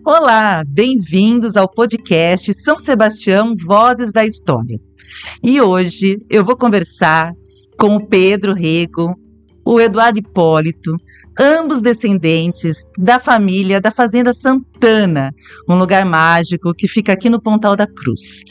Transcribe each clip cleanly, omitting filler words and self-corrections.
Olá, bem-vindos ao podcast São Sebastião Vozes da História. E hoje eu vou conversar com o Pedro Rego, o Eduardo Hipólito, ambos descendentes da família da Fazenda Santana, um lugar mágico que fica aqui no Pontal da Cruz.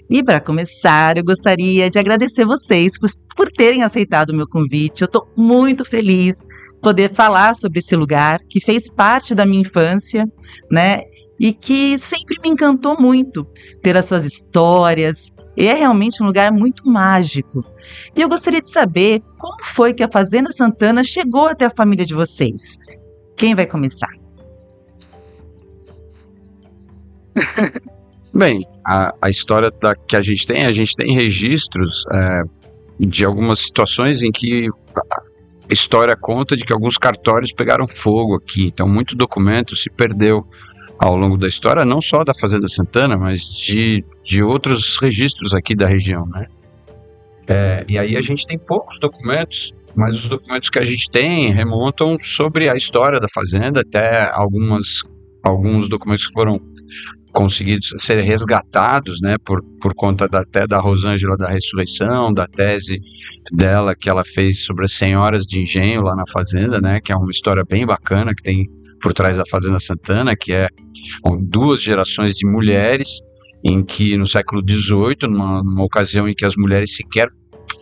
E para começar, eu gostaria de agradecer vocês por terem aceitado o meu convite. Eu estou muito feliz poder falar sobre esse lugar que fez parte da minha infância, né? E que sempre me encantou muito pelas suas histórias. E é realmente um lugar muito mágico. E eu gostaria de saber como foi que a Fazenda Santana chegou até a família de vocês. Quem vai começar? Bem, a história que a gente tem registros de algumas situações em que a história conta de que alguns cartórios pegaram fogo aqui, então muito documento se perdeu ao longo da história, não só da Fazenda Santana, mas de outros registros aqui da região, né? E aí a gente tem poucos documentos, mas os documentos que a gente tem remontam sobre a história da fazenda, até alguns documentos que foram conseguidos ser resgatados, né, por conta até da Rosângela da Ressurreição, da tese dela que ela fez sobre as senhoras de engenho lá na fazenda, né, que é uma história bem bacana que tem por trás da Fazenda Santana, que é duas gerações de mulheres, em que no século XVIII, numa ocasião em que as mulheres sequer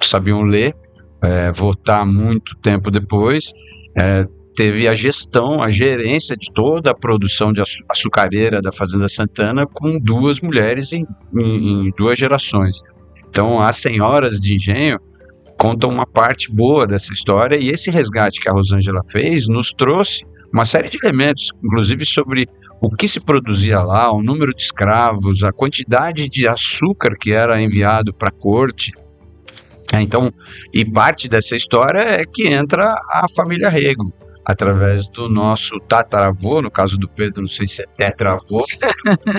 sabiam ler, votar muito tempo depois, teve a gerência de toda a produção de açucareira da Fazenda Santana com duas mulheres em duas gerações. Então, as senhoras de engenho contam uma parte boa dessa história, e esse resgate que a Rosângela fez nos trouxe uma série de elementos, inclusive sobre o que se produzia lá, o número de escravos, a quantidade de açúcar que era enviado para a corte. Então, e parte dessa história é que entra a família Rego, através do nosso tataravô, no caso do Pedro, não sei se é tetravô,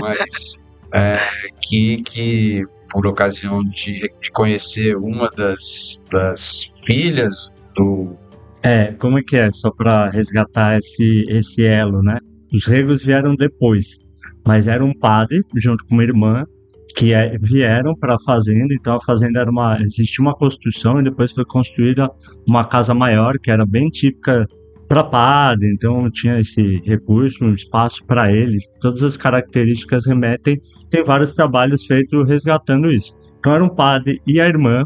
mas que por ocasião de conhecer uma das filhas do... Como é que é? Só para resgatar esse elo, né? Os Regos vieram depois, mas era um padre, junto com uma irmã, que vieram para a fazenda. Então a fazenda existia uma construção e depois foi construída uma casa maior, que era bem típica para padre, então tinha esse recurso, um espaço para eles. Todas as características remetem, tem vários trabalhos feitos resgatando isso. Então era um padre e a irmã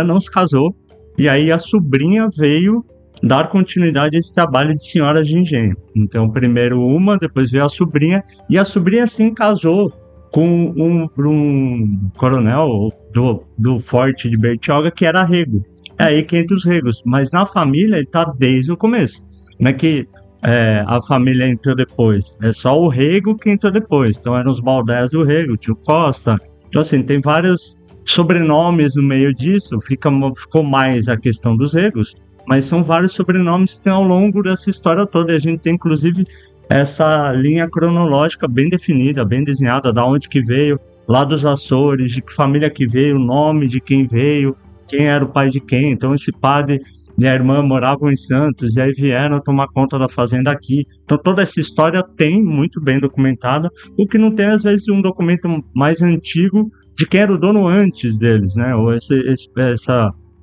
não se casou, e aí a sobrinha veio dar continuidade a esse trabalho de senhoras de engenho. Então primeiro uma, depois veio a sobrinha, e a sobrinha sim casou com um coronel do forte de Bertioga, que era Rego. É aí que entra os Regos, mas na família ele está desde o começo. Não é que a família entrou depois, é só o Rego que entrou depois. Então eram os Baldés do Rego, tio Costa. Então assim, tem vários sobrenomes no meio disso, ficou mais a questão dos Regos, mas são vários sobrenomes que tem ao longo dessa história toda. E a gente tem inclusive essa linha cronológica bem definida, bem desenhada, da onde que veio, lá dos Açores, de que família que veio, o nome de quem veio, quem era o pai de quem. Então esse padre e a irmã moravam em Santos e aí vieram tomar conta da fazenda aqui. Então toda essa história tem muito bem documentada, o que não tem às vezes um documento mais antigo de quem era o dono antes deles, né? Ou esse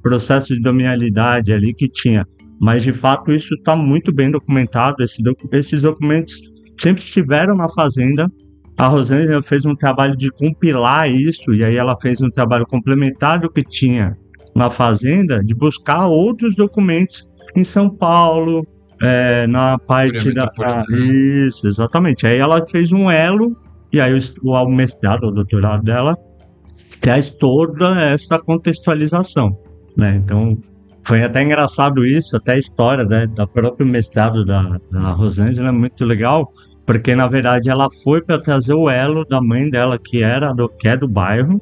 processo de dominialidade ali que tinha. Mas de fato isso está muito bem documentado. Esses documentos sempre estiveram na fazenda. A Rosângela fez um trabalho de compilar isso, e aí ela fez um trabalho complementar do que tinha na fazenda, de buscar outros documentos em São Paulo, na parte Isso, exatamente. Aí ela fez um elo, e aí o mestrado, o doutorado dela, traz toda essa contextualização, né? Então, foi até engraçado isso, até a história, né, da próprio mestrado da Rosângela é muito legal, porque na verdade ela foi para trazer o elo da mãe dela, que é do bairro,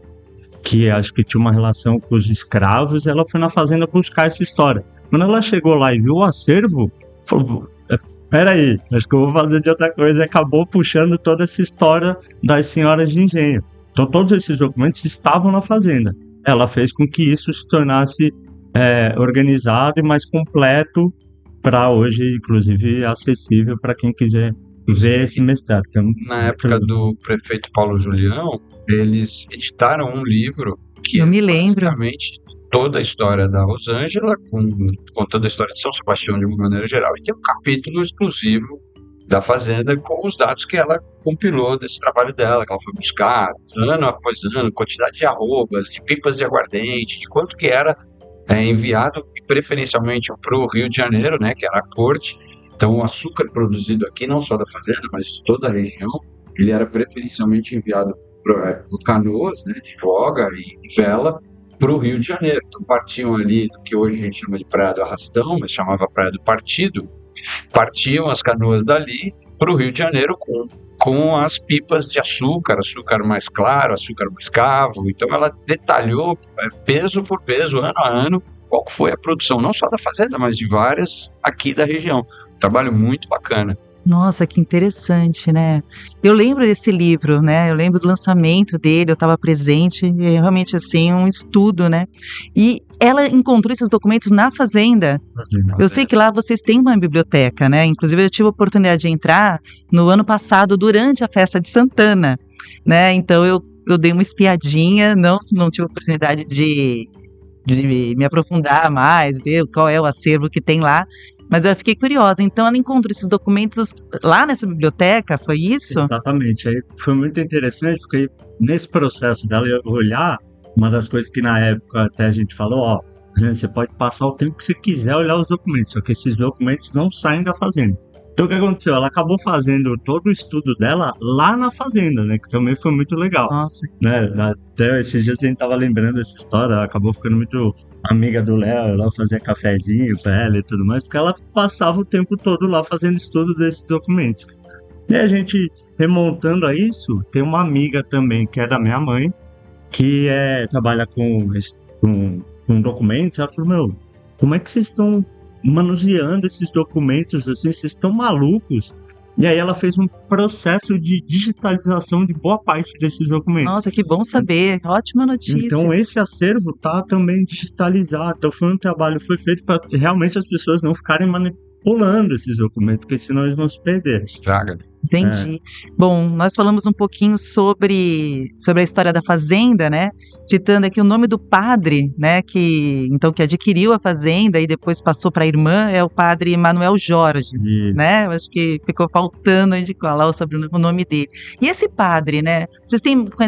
que acho que tinha uma relação com os escravos. Ela foi na fazenda buscar essa história. Quando ela chegou lá e viu o acervo, falou: peraí, acho que eu vou fazer de outra coisa, e acabou puxando toda essa história das senhoras de engenho. Então todos esses documentos estavam na fazenda. Ela fez com que isso se tornasse organizado e mais completo, para hoje, inclusive, acessível para quem quiser ver esse mestrado. Que é Na época do prefeito Paulo Julião, eles editaram um livro que Eu é me lembro. basicamente toda a história da Rosângela, contando a história de São Sebastião de uma maneira geral. E tem um capítulo exclusivo da Fazenda com os dados que ela compilou desse trabalho dela, que ela foi buscar ano após ano, quantidade de arrobas, de pipas de aguardente, de quanto que era enviado preferencialmente para o Rio de Janeiro, né, que era a corte. Então, o açúcar produzido aqui, não só da fazenda, mas de toda a região, ele era preferencialmente enviado por canoas, né, de voga e vela, para o Rio de Janeiro. Então, partiam ali do que hoje a gente chama de Praia do Arrastão, mas chamava Praia do Partido, partiam as canoas dali para o Rio de Janeiro com as pipas de açúcar, açúcar mais claro, açúcar mais cavo. Então ela detalhou peso por peso, ano a ano, qual foi a produção, não só da fazenda, mas de várias aqui da região. Trabalho muito bacana. Nossa, que interessante, né? Eu lembro desse livro, né? Eu lembro do lançamento dele, eu estava presente, e realmente assim, um estudo, né? E ela encontrou esses documentos na fazenda. Eu sei que lá vocês têm uma biblioteca, né? Inclusive eu tive a oportunidade de entrar no ano passado durante a festa de Santana, né? Então eu dei uma espiadinha, não tive a oportunidade de me aprofundar mais, ver qual é o acervo que tem lá, mas eu fiquei curiosa. Então ela encontrou esses documentos lá nessa biblioteca, foi isso? Exatamente. Aí foi muito interessante, porque nesse processo dela olhar, uma das coisas que na época até a gente falou, ó, você pode passar o tempo que você quiser olhar os documentos, só que esses documentos não saem da fazenda. Então o que aconteceu? Ela acabou fazendo todo o estudo dela lá na fazenda, né? Que também foi muito legal. Nossa. Né? Até esses dias a gente tava lembrando dessa história, ela acabou ficando muito amiga do Léo, ela fazia cafezinho pra ela e tudo mais, porque ela passava o tempo todo lá fazendo estudo desses documentos. E a gente, remontando a isso, tem uma amiga também, que é da minha mãe, que trabalha com documentos. Ela falou, meu, como é que vocês estão manuseando esses documentos assim, vocês estão malucos? E aí ela fez um processo de digitalização de boa parte desses documentos. Nossa, que bom saber, ótima notícia. Então esse acervo tá também digitalizado. Então foi um trabalho que foi feito para realmente as pessoas não ficarem manipulando esses documentos, porque senão eles vão se perder. Estraga. Entendi. Bom, nós falamos um pouquinho sobre a história da fazenda, né? Citando aqui o nome do padre, né? Que adquiriu a fazenda e depois passou para a irmã, é o padre Manuel Jorge, né? Eu acho que ficou faltando aí de falar sobre o nome dele. E esse padre, né? Vocês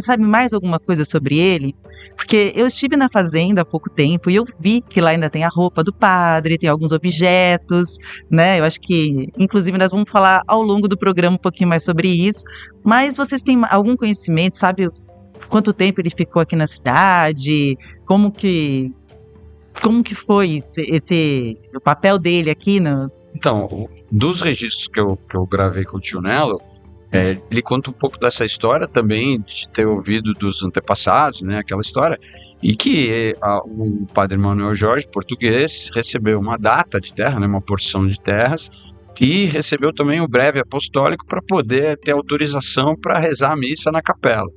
sabem mais alguma coisa sobre ele? Porque eu estive na fazenda há pouco tempo e eu vi que lá ainda tem a roupa do padre, tem alguns objetos, né? Eu acho que, inclusive, nós vamos falar ao longo do programa um pouquinho mais sobre isso, mas vocês têm algum conhecimento, sabe quanto tempo ele ficou aqui na cidade, como que foi o papel dele aqui? Então, dos registros que eu gravei com o tio Nelo, ele conta um pouco dessa história também, de ter ouvido dos antepassados, né, aquela história, e que o padre Manuel Jorge, português, recebeu uma data de terra, né, uma porção de terras, e recebeu também o breve apostólico para poder ter autorização para rezar a missa na capela.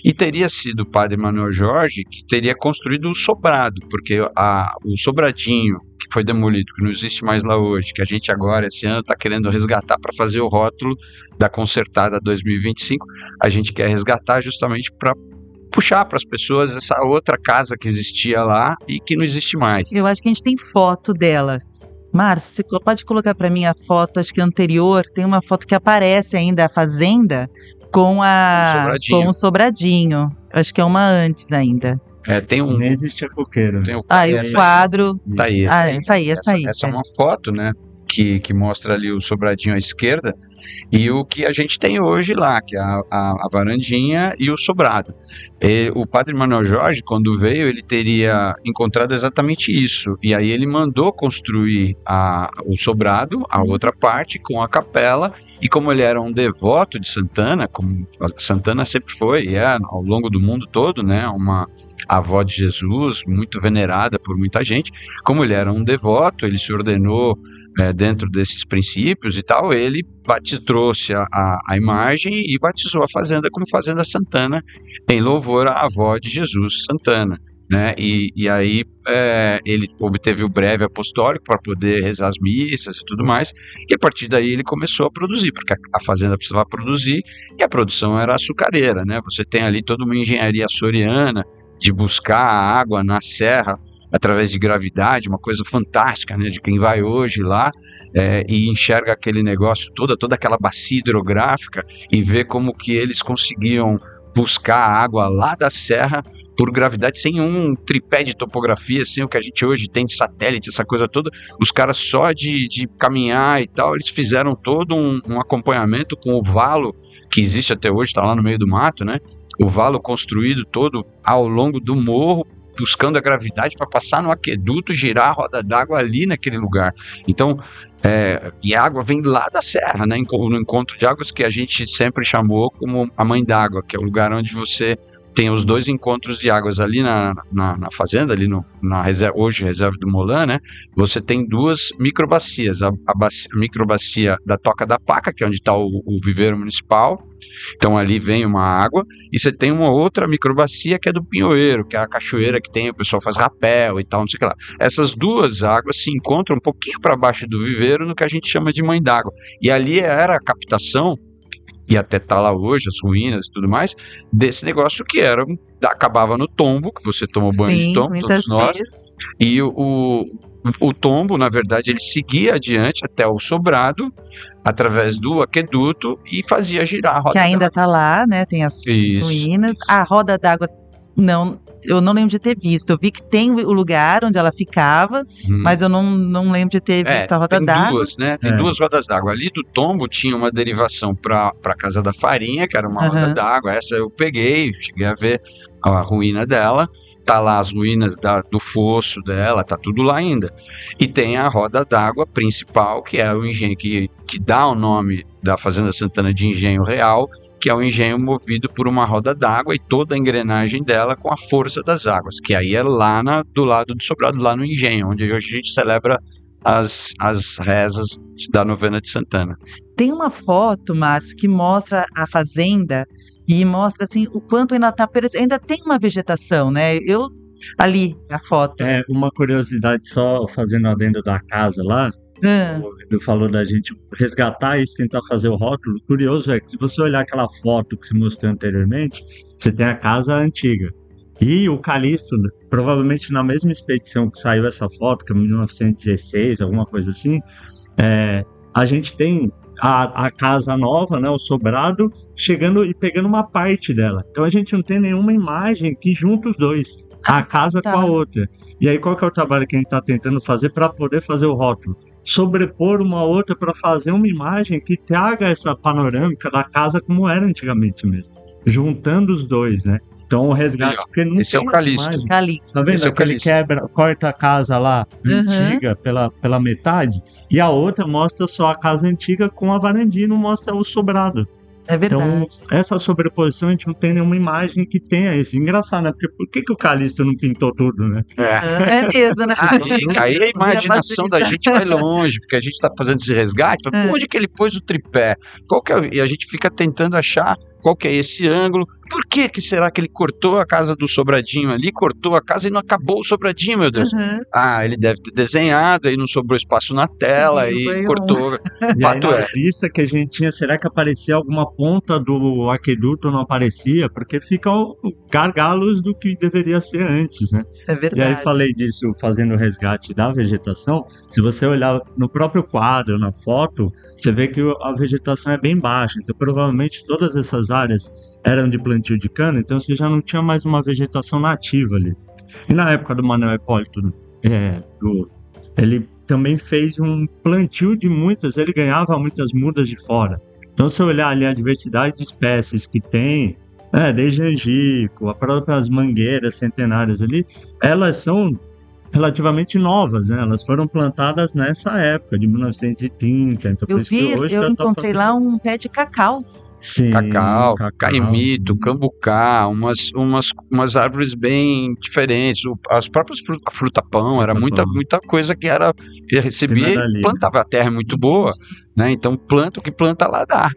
E teria sido o padre Manuel Jorge que teria construído o sobrado, porque o sobradinho que foi demolido, que não existe mais lá hoje, que a gente agora, esse ano, está querendo resgatar para fazer o rótulo da Concertada 2025, a gente quer resgatar justamente para puxar para as pessoas essa outra casa que existia lá e que não existe mais. Eu acho que a gente tem foto dela. Márcio, você pode colocar para mim a foto, acho que anterior, tem uma foto que aparece ainda a fazenda com o sobradinho. Acho que é uma antes ainda. Tem um. Nem existia coqueiro. E o quadro. Tá aí, essa aí. Essa é uma foto, né? Que mostra ali o sobradinho à esquerda e o que a gente tem hoje lá, que é a varandinha e o sobrado. O padre Manuel Jorge, quando veio, ele teria encontrado exatamente isso, e aí ele mandou construir o sobrado, a outra parte, com a capela, e como ele era um devoto de Santana, como Santana sempre foi, e ao longo do mundo todo, né, uma avó de Jesus, muito venerada por muita gente, como ele era um devoto, ele se ordenou dentro desses princípios e tal, ele trouxe a imagem e batizou a fazenda como Fazenda Santana, em louvor à avó de Jesus, Santana. né? E aí ele obteve o breve apostólico para poder rezar as missas e tudo mais, e a partir daí ele começou a produzir, porque a fazenda precisava produzir, e a produção era açucareira, né? Você tem ali toda uma engenharia açoriana de buscar a água na serra através de gravidade, uma coisa fantástica, né? De quem vai hoje lá e enxerga aquele negócio toda aquela bacia hidrográfica e vê como que eles conseguiam buscar a água lá da serra por gravidade, sem um tripé de topografia, sem o que a gente hoje tem de satélite, essa coisa toda. Os caras só de caminhar e tal, eles fizeram todo um acompanhamento com o valo, que existe até hoje, está lá no meio do mato, né? O valo construído todo ao longo do morro, buscando a gravidade para passar no aqueduto, girar a roda d'água ali naquele lugar. Então, e a água vem lá da serra, né? No encontro de águas que a gente sempre chamou como a mãe d'água, que é o lugar onde você tem os dois encontros de águas ali na fazenda, ali na reserva, hoje reserva do Molã, né? Você tem duas microbacias, a microbacia da Toca da Paca, que é onde está o viveiro municipal, então ali vem uma água, e você tem uma outra microbacia que é do Pinhoeiro, que é a cachoeira que tem, o pessoal faz rapel e tal, não sei o que lá. Essas duas águas se encontram um pouquinho para baixo do viveiro, no que a gente chama de mãe d'água, e ali era a captação, e até tá lá hoje, as ruínas e tudo mais, desse negócio que acabava no tombo, que você tomou banho de tombo, todos nós, e o tombo, na verdade, ele seguia adiante até o sobrado, através do aqueduto, e fazia girar a roda que ainda tá lá, né, tem as ruínas, a roda d'água, não, eu não lembro de ter visto. Eu vi que tem o lugar onde ela ficava, mas eu não lembro de ter visto a roda d'água. Tem duas, né? Tem duas rodas d'água. Ali do tombo tinha uma derivação para a Casa da Farinha, que era uma roda d'água. Essa eu peguei, cheguei a ver a ruína dela. Tá lá as ruínas do fosso dela, tá tudo lá ainda. E tem a roda d'água principal, que é o engenho que dá o nome da Fazenda Santana de Engenho Real, que é um engenho movido por uma roda d'água e toda a engrenagem dela com a força das águas, que aí é lá do lado do sobrado, lá no engenho, onde hoje a gente celebra as rezas da novena de Santana. Tem uma foto, Márcio, que mostra a fazenda e mostra assim o quanto ainda ainda tem uma vegetação, né? Ali, a foto. Uma curiosidade só, fazendo adendo da casa lá, o Edu falou da gente resgatar isso, tentar fazer o rótulo. Curioso é que se você olhar aquela foto que você mostrou anteriormente, você tem a casa antiga. E o Calixto, provavelmente na mesma expedição que saiu essa foto, que é 1916, alguma coisa assim, a gente tem a casa nova, né, o sobrado, chegando e pegando uma parte dela. Então a gente não tem nenhuma imagem que junta os dois, a casa com a outra. E aí qual que é o trabalho que a gente está tentando fazer para poder fazer o rótulo? Sobrepor uma outra para fazer uma imagem que traga essa panorâmica da casa como era antigamente mesmo, juntando os dois, né? Então o resgate, porque não esse tem é o Calixto. Tá vendo? Esse Ele corta a casa lá, antiga, pela metade, e a outra mostra só a casa antiga com a varandinha e não mostra o sobrado. É verdade. Então, essa sobreposição, a gente não tem nenhuma imagem que tenha isso. Engraçado, né? Porque por que o Calixto não pintou tudo, né? É mesmo, né? Aí a imaginação da gente vai longe, porque a gente tá fazendo esse resgate, onde que ele pôs o tripé? E a gente fica tentando achar qual que é esse ângulo. Por que será que ele cortou a casa do sobradinho ali, cortou a casa e não acabou o sobradinho, meu Deus? Ele deve ter desenhado, aí não sobrou espaço na tela, e cortou. E fato aí, na vista que a gente tinha, será que aparecia alguma ponta do aqueduto ou não aparecia? Porque ficam gargalos do que deveria ser antes, né? É verdade. E aí falei disso, fazendo o resgate da vegetação. Se você olhar no próprio quadro, na foto, você vê que a vegetação é bem baixa. Então provavelmente todas essas áreas eram de plantio de cana, então você já não tinha mais uma vegetação nativa ali. E na época do Manuel Hipólito, ele também fez um plantio de ele ganhava muitas mudas de fora. Então se olhar ali a diversidade de espécies que tem, desde angico, as próprias mangueiras centenárias ali, elas são relativamente novas, né? Elas foram plantadas nessa época, de 1930. Então, eu encontrei lá um pé de cacau. Sim, cacau, caimito, cambucá, umas árvores bem diferentes. As próprias fruta-pão, era muita coisa que recebia e plantava. A terra é muito boa, né? Então planta o que planta lá dá.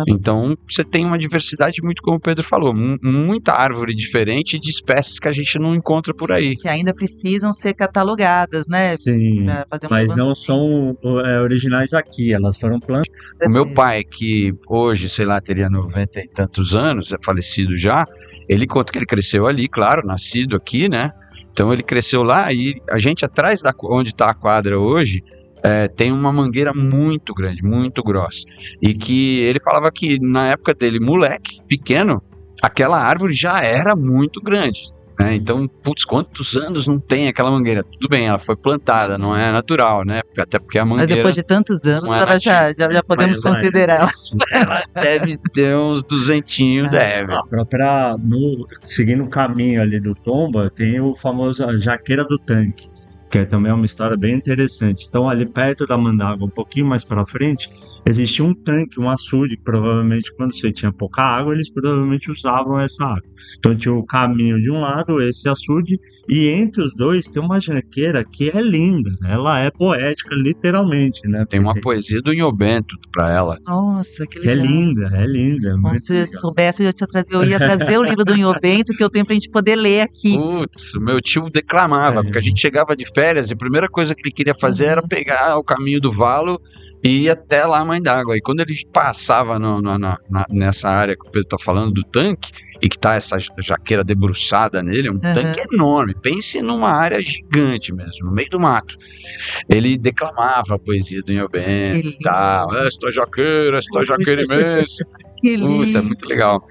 Então, você tem uma diversidade muito, como o Pedro falou, muita árvore diferente de espécies que a gente não encontra por aí. Que ainda precisam ser catalogadas, né? Sim, Para fazer um mas não levantamento. são originais aqui, elas foram plantadas. O meu pai, que hoje, sei lá, teria 90 e tantos anos, é falecido já, ele conta que ele cresceu ali, claro, nascido aqui, né? Então ele cresceu lá e a gente atrás onde está a quadra hoje, tem uma mangueira muito grande, muito grossa. E que ele falava que na época dele, moleque, pequeno, aquela árvore já era muito grande. Né? Então, putz, quantos anos não tem aquela mangueira? Tudo bem, ela foi plantada, não é natural, né? Até porque a Mas mangueira depois de tantos anos, não é ela já podemos Mas vai. considerar. ela deve ter uns duzentinhos, deve. A própria, seguindo o caminho ali do Tomba, tem o famoso a Jaqueira do Tanque, que também é uma história bem interessante. Então, ali perto da Mandágua, um pouquinho mais para frente, existia um tanque, um açude, que provavelmente quando você tinha pouca água, eles provavelmente usavam essa água. Então, tinha o caminho de um lado, esse açude, e entre os dois tem uma jaqueira que é linda. Ela é poética, literalmente, né? Tem uma poesia do Inho Bento pra ela. Nossa, que Que é legal. linda, é linda. Bom, Muito se legal. eu soubesse, eu ia trazer o livro do Inho Bento, que eu tenho pra gente poder ler aqui. Putz, o meu tio declamava, porque a gente chegava de férias e a primeira coisa que ele queria fazer era pegar o caminho do valo e ir até lá a Mãe d'Água. E quando ele passava nessa área que o Pedro tá falando do tanque, e que tá essa jaqueira debruçada nele, é um tanque enorme, pense numa área gigante mesmo, no meio do mato. Ele declamava a poesia do Inho Bento e tal, esta jaqueira imensa. Que lindo. Puta, muito legal.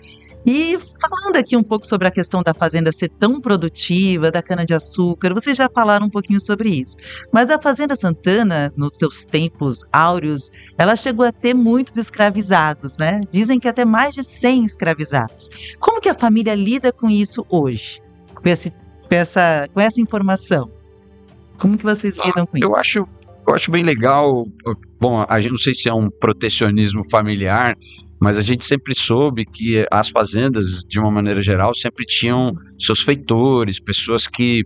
E falando aqui um pouco sobre a questão da fazenda ser tão produtiva, da cana-de-açúcar, vocês já falaram um pouquinho sobre isso. Mas a Fazenda Santana, nos seus tempos áureos, ela chegou a ter muitos escravizados, né? Dizem que até mais de 100 escravizados. Como que a família lida com isso hoje? Com essa informação? Como que vocês lidam com Eu isso? acho bem legal. Bom, a gente não sei se é um protecionismo familiar, mas a gente sempre soube que as fazendas, de uma maneira geral, sempre tinham seus feitores, pessoas que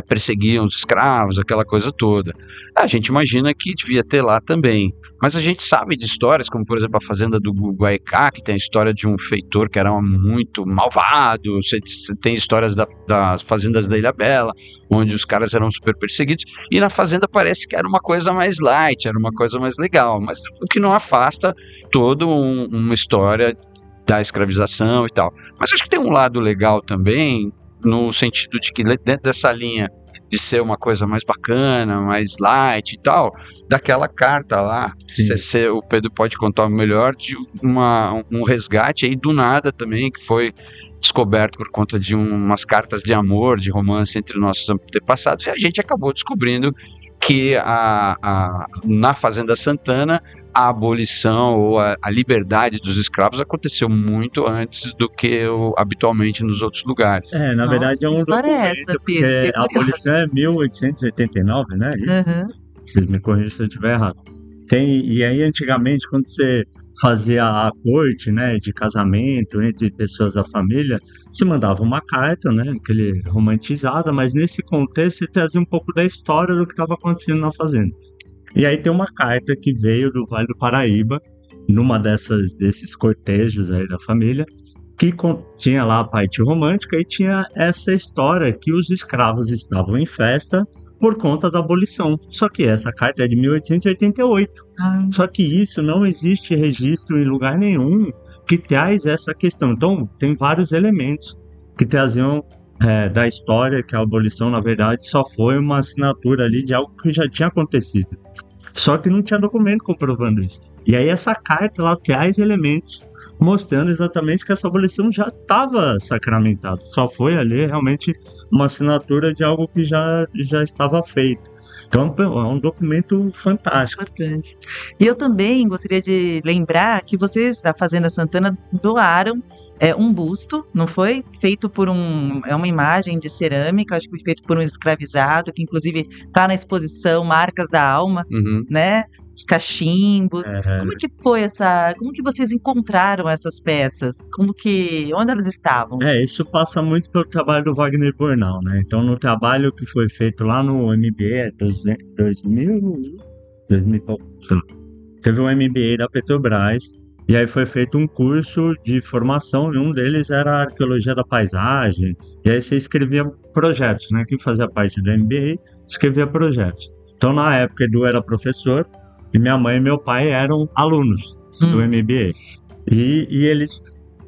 perseguiam os escravos, aquela coisa toda. A gente imagina que devia ter lá também. Mas a gente sabe de histórias, como por exemplo a fazenda do Guaicá, que tem a história de um feitor que era muito malvado. Você tem histórias das fazendas da Ilha Bela, onde os caras eram super perseguidos. E na fazenda parece que era uma coisa mais light, era uma coisa mais legal. Mas o que não afasta toda uma história da escravização e tal. Mas acho que tem um lado legal também, no sentido de que dentro dessa linha de ser uma coisa mais bacana, mais light e tal, daquela carta lá, o Pedro pode contar melhor, de um resgate aí do nada também, que foi descoberto por conta de umas cartas de amor, de romance entre nossos antepassados, e a gente acabou descobrindo que na Fazenda Santana a abolição ou a liberdade dos escravos aconteceu muito antes do que habitualmente nos outros lugares. Na verdade é um que história documento, é essa, Pedro? porque Fiquei a abolição é 1889, né? Isso? Vocês me corrigem se eu estiver errado. E aí, antigamente, quando você fazia a corte, né, de casamento entre pessoas da família, se mandava uma carta, né, aquele romantizada, mas nesse contexto você trazia um pouco da história do que estava acontecendo na fazenda. E aí tem uma carta que veio do Vale do Paraíba, numa desses cortejos aí da família, que tinha lá a parte romântica e tinha essa história que os escravos estavam em festa por conta da abolição. Só que essa carta é de 1888. Só que isso não existe registro em lugar nenhum que traz essa questão. Então, tem vários elementos que traziam da história que a abolição, na verdade, só foi uma assinatura ali de algo que já tinha acontecido. Só que não tinha documento comprovando isso. E aí essa carta ela traz elementos mostrando exatamente que essa abolição já estava sacramentada. Só foi ali realmente uma assinatura de algo que já estava feito. Então é um documento fantástico. Importante. E eu também gostaria de lembrar que vocês da Fazenda Santana doaram um busto, não foi? Feito por uma imagem de cerâmica, acho que foi feito por um escravizado, que inclusive está na exposição Marcas da Alma, né? Os cachimbos. Como que foi como que vocês encontraram essas peças? Onde elas estavam? Isso passa muito pelo trabalho do Wagner Bornal, né? Então, no trabalho que foi feito lá no MBA 2000, teve um MBA da Petrobras, E aí foi feito um curso de formação, e um deles era a arqueologia da paisagem. E aí você escrevia projetos, né? Quem fazia parte do MBA escrevia projetos. Então, na época, Edu era professor e minha mãe e meu pai eram alunos do MBA. E eles,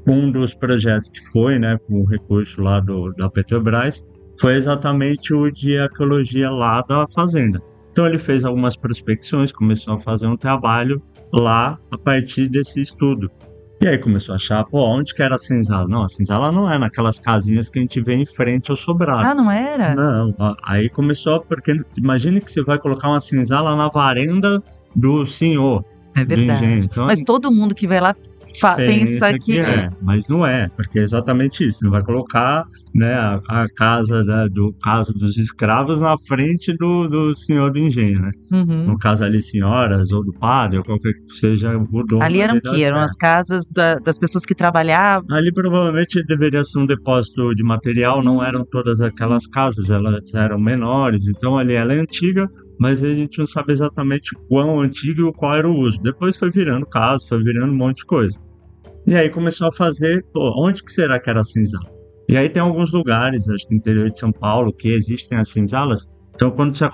um dos projetos que foi, né, com o recurso lá da Petrobras, foi exatamente o de arqueologia lá da fazenda. Então, ele fez algumas prospecções, começou a fazer um trabalho lá a partir desse estudo. E aí começou a achar, pô, onde que era a senzala? Não, a senzala não é naquelas casinhas que a gente vê em frente ao sobrado. Ah, não era? Não, aí começou, porque imagine que você vai colocar uma senzala na varanda do senhor É do engenho. verdade. Então, Mas todo mundo que vai lá pensa que é, mas não é, porque é exatamente isso. Você vai colocar, né, a casa do caso dos escravos na frente do senhor do engenho, né? Uhum. No caso ali, senhoras ou do padre, ou qualquer que seja o dono. Ali eram o das quê? Eram as casas das pessoas que trabalhavam. Ali provavelmente deveria ser um depósito de material, não eram todas aquelas casas, elas eram menores, então ali ela é antiga, mas a gente não sabe exatamente quão antigo e qual era o uso. Depois foi virando casa, foi virando um monte de coisa. E aí começou a fazer, pô, onde que será que era a senzala? E aí tem alguns lugares, acho que no interior de São Paulo, que existem as senzalas. Então quando você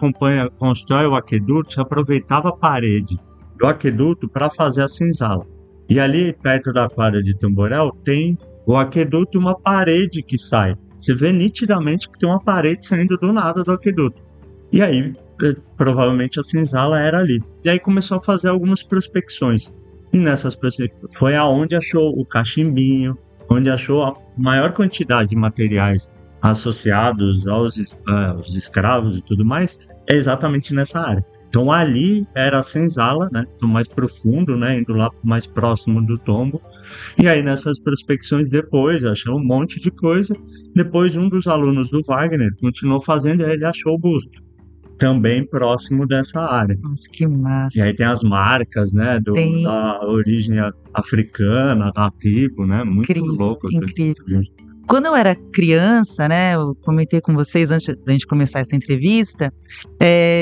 constrói o aqueduto, você aproveitava a parede do aqueduto para fazer a senzala. E ali, perto da quadra de Tamborel, tem o aqueduto e uma parede que sai. Você vê nitidamente que tem uma parede saindo do nada do aqueduto. E aí, provavelmente a senzala era ali. E aí começou a fazer algumas prospecções. E nessas prospecções foi aonde achou o cachimbinho, onde achou a maior quantidade de materiais associados aos escravos e tudo mais, é exatamente nessa área. Então ali era a senzala, né, do mais profundo, né, indo lá mais próximo do tombo. E aí nessas prospecções depois, achou um monte de coisa. Depois um dos alunos do Wagner continuou fazendo e aí ele achou o busto, também próximo dessa área. Nossa, que massa. E aí tem as marcas, né, Tem. da origem africana, da tribo, né, muito Incrível, louco. incrível. Quando eu era criança, né, eu comentei com vocês antes da gente começar essa entrevista,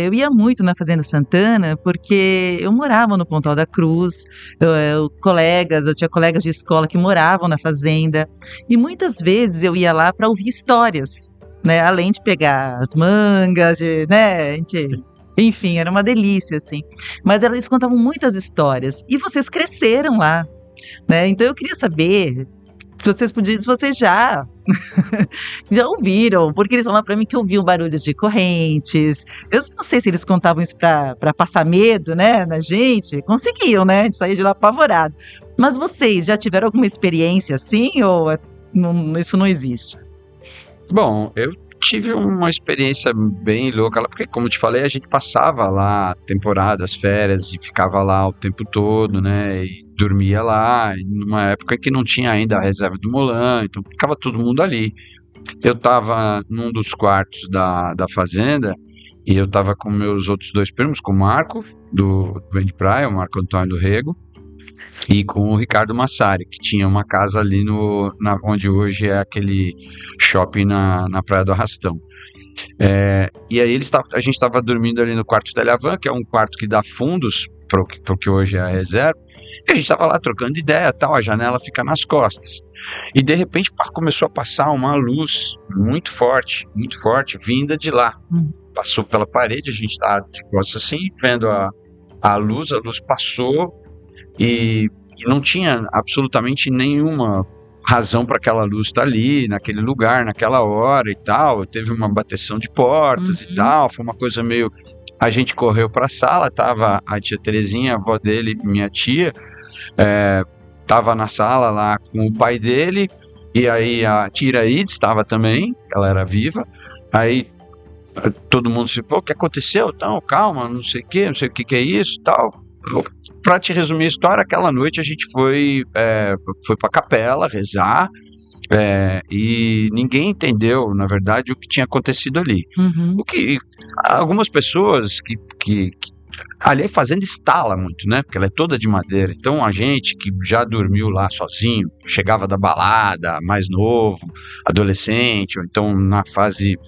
eu ia muito na Fazenda Santana porque eu morava no Pontal da Cruz, eu tinha colegas de escola que moravam na fazenda e muitas vezes eu ia lá para ouvir histórias, né, além de pegar as mangas, né, enfim, era uma delícia, assim. Mas eles contavam muitas histórias e vocês cresceram lá, né, então eu queria saber se vocês já ouviram, porque eles falaram pra mim que ouviam barulhos de correntes. Eu não sei se eles contavam isso pra passar medo, né, na gente. Conseguiam, né, de sair de lá apavorado. Mas vocês já tiveram alguma experiência assim ou isso não existe? Bom, eu tive uma experiência bem louca lá, porque como eu te falei, a gente passava lá temporadas, férias, e ficava lá o tempo todo, né, e dormia lá, numa época que não tinha ainda a reserva do Molan, então ficava todo mundo ali. Eu tava num dos quartos da fazenda, e eu tava com meus outros dois primos, com o Marco, do Bem de Praia, o Marco Antônio do Rego, e com o Ricardo Massari, que tinha uma casa ali onde hoje é aquele shopping na Praia do Arrastão. E aí a gente estava dormindo ali no quarto Telhavan, que é um quarto que dá fundos para o que hoje é a reserva, e a gente estava lá trocando ideia, tal, a janela fica nas costas. E de repente começou a passar uma luz muito forte, vinda de lá. Passou pela parede, a gente estava de costas assim, vendo a luz passou, e não tinha absolutamente nenhuma razão para aquela luz estar ali, naquele lugar, naquela hora e tal. Teve uma bateção de portas e tal, foi uma coisa meio... A gente correu para a sala, tava a tia Terezinha, a avó dele, minha tia, tava na sala lá com o pai dele, e aí a tia Iraídes estava também, ela era viva. Aí todo mundo se pô, o que aconteceu? Então, calma, não sei o que é isso, tal. Para te resumir a história, aquela noite a gente foi para a capela rezar, e ninguém entendeu, na verdade, o que tinha acontecido ali. O que algumas pessoas que ali a fazenda estala muito, né? Porque ela é toda de madeira. Então a gente que já dormiu lá sozinho, chegava da balada, mais novo, adolescente, ou então na fase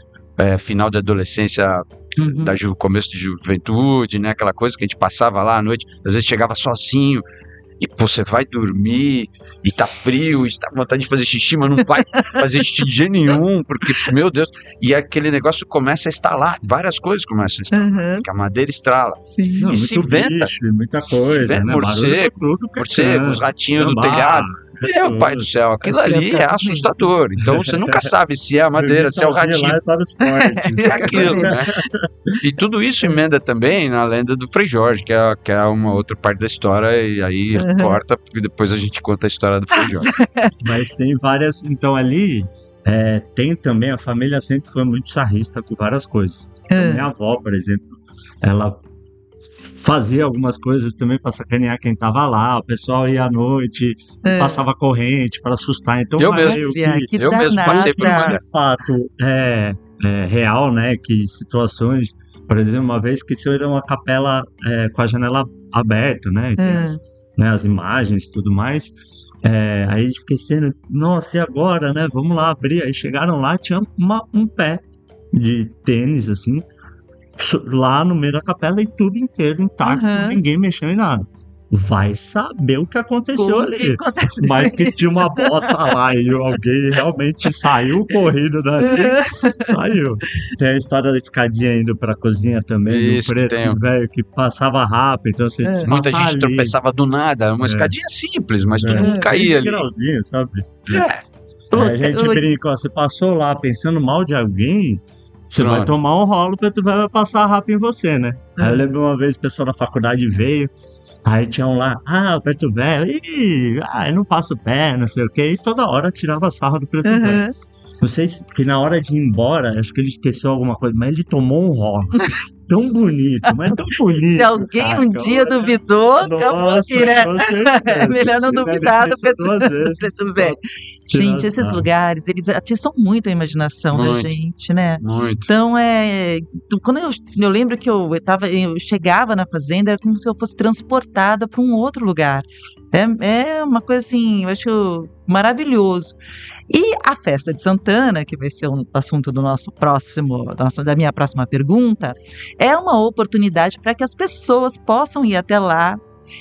final da adolescência, começo de juventude, né? Aquela coisa que a gente passava lá à noite, às vezes chegava sozinho, e você vai dormir e tá frio, e tá com vontade de fazer xixi, mas não vai fazer xixi de jeito nenhum, porque, meu Deus, e aquele negócio começa a estalar, várias coisas começam a estalar, Aham. porque a madeira estrala. Sim. Não, E se muito inventa. bicho, muita Se coisa, inventa né? morcego, Barulho pra tudo que é Morcego, os canto, ratinhos do gambá, telhado. Meu pai do céu, aquilo Acho que ia ali ficar é com assustador. Então você nunca sabe se é a madeira, se é o dormir sozinho ratinho. lá é para os fortes. É aquilo, né? E tudo isso emenda também na lenda do Frei Jorge, que é uma outra parte da história, e aí Uhum. corta, porque depois a gente conta a história do Frei Jorge. Mas tem várias. Então ali tem também. A família sempre foi muito sarrista com várias coisas. Então, minha avó, por exemplo, ela fazia algumas coisas também para sacanear quem tava lá. O pessoal ia à noite, passava corrente para assustar. Então, Eu vai mesmo. o Olha, que que eu mesmo passei por uma danada. dessas. de fato é real, né? Que situações, por exemplo, uma vez que se era uma capela com a janela aberta, né? Tem as imagens e tudo mais. Aí esquecendo, nossa, e agora, né? Vamos lá abrir. Aí chegaram lá, tinha um pé de tênis, assim, lá no meio da capela e tudo inteiro intacto, Aham. ninguém mexeu em nada. Vai saber o que aconteceu Como que ali. aconteceu Mas que tinha isso? uma bota lá e alguém realmente saiu correndo dali, saiu. Tem a história da escadinha indo pra cozinha também, Isso, do preto tem. velho que passava rápido, então você Muita passar gente ali, tropeçava do nada, uma escadinha simples, mas todo mundo caía ali. grauzinho, sabe? É, Aí a gente brinca, ó, você passou lá pensando mal de alguém, você vai Pronto. tomar um rolo, tu vai passar rápido em você, né? Aí eu lembro uma vez o pessoal da faculdade veio, aí tinha um lá, preto velho, eu não passo pé, não sei o quê, e toda hora tirava sarro do preto velho. Aham. Não sei se que na hora de ir embora, acho que ele esqueceu alguma coisa, mas ele tomou um rolo. Tão bonito, mas tão bonito. Se alguém cara, um dia olha. duvidou, acabou Nossa, aqui, né? com certeza. É melhor não Ele deve duvidar do pensar duas vezes. preço velho. Tirar Gente, esses sarro. lugares, eles atiçam muito a imaginação da Muito. gente, né? muito. Então, quando eu lembro que eu chegava na fazenda, era como se eu fosse transportada para um outro lugar. É uma coisa assim, eu acho maravilhoso. E a festa de Santana, que vai ser o assunto do da minha próxima pergunta, é uma oportunidade para que as pessoas possam ir até lá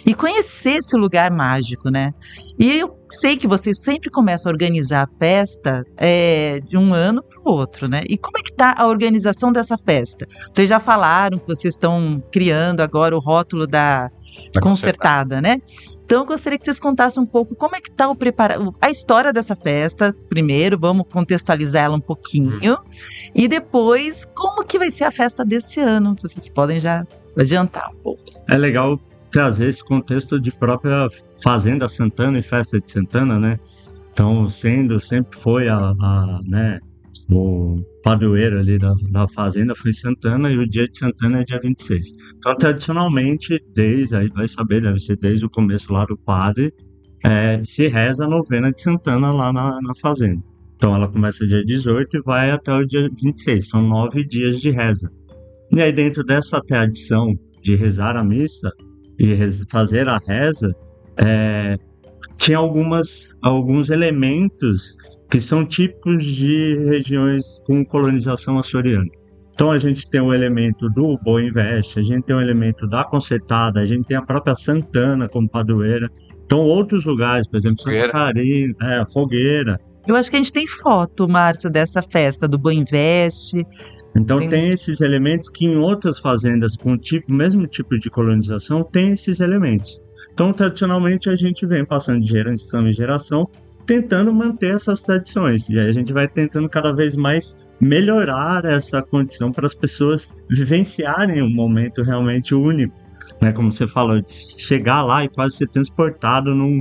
e conhecer esse lugar mágico, né? E eu sei que vocês sempre começam a organizar a festa de um ano para o outro, né? E como é que está a organização dessa festa? Vocês já falaram que vocês estão criando agora o rótulo da concertada, né? Então, eu gostaria que vocês contassem um pouco como é que está a história dessa festa. Primeiro, vamos contextualizar ela um pouquinho. E depois, como que vai ser a festa desse ano? Vocês podem já adiantar um pouco. É legal trazer esse contexto de própria Fazenda Santana e Festa de Santana, né? Então, sempre foi né, o padroeiro ali da fazenda foi Santana e o dia de Santana é dia 26. Então, tradicionalmente, vai saber, deve ser desde o começo lá do padre, se reza a novena de Santana lá na fazenda. Então, ela começa dia 18 e vai até o dia 26. São 9 dias de reza. E aí, dentro dessa tradição de rezar a missa e fazer a reza, tinha alguns elementos que são típicos de regiões com colonização açoriana. Então a gente tem o elemento do Boa Investe, a gente tem o elemento da Concertada, a gente tem a própria Santana como padroeira. Então outros lugares, por exemplo, Santa Catarina, a Fogueira. Eu acho que a gente tem foto, Márcio, dessa festa do Boa Investe. Então tem esses elementos que em outras fazendas com o mesmo tipo de colonização tem esses elementos. Então tradicionalmente a gente vem passando de geração em geração tentando manter essas tradições. E aí a gente vai tentando cada vez mais melhorar essa condição para as pessoas vivenciarem um momento realmente único, né? Como você falou, de chegar lá e quase ser transportado num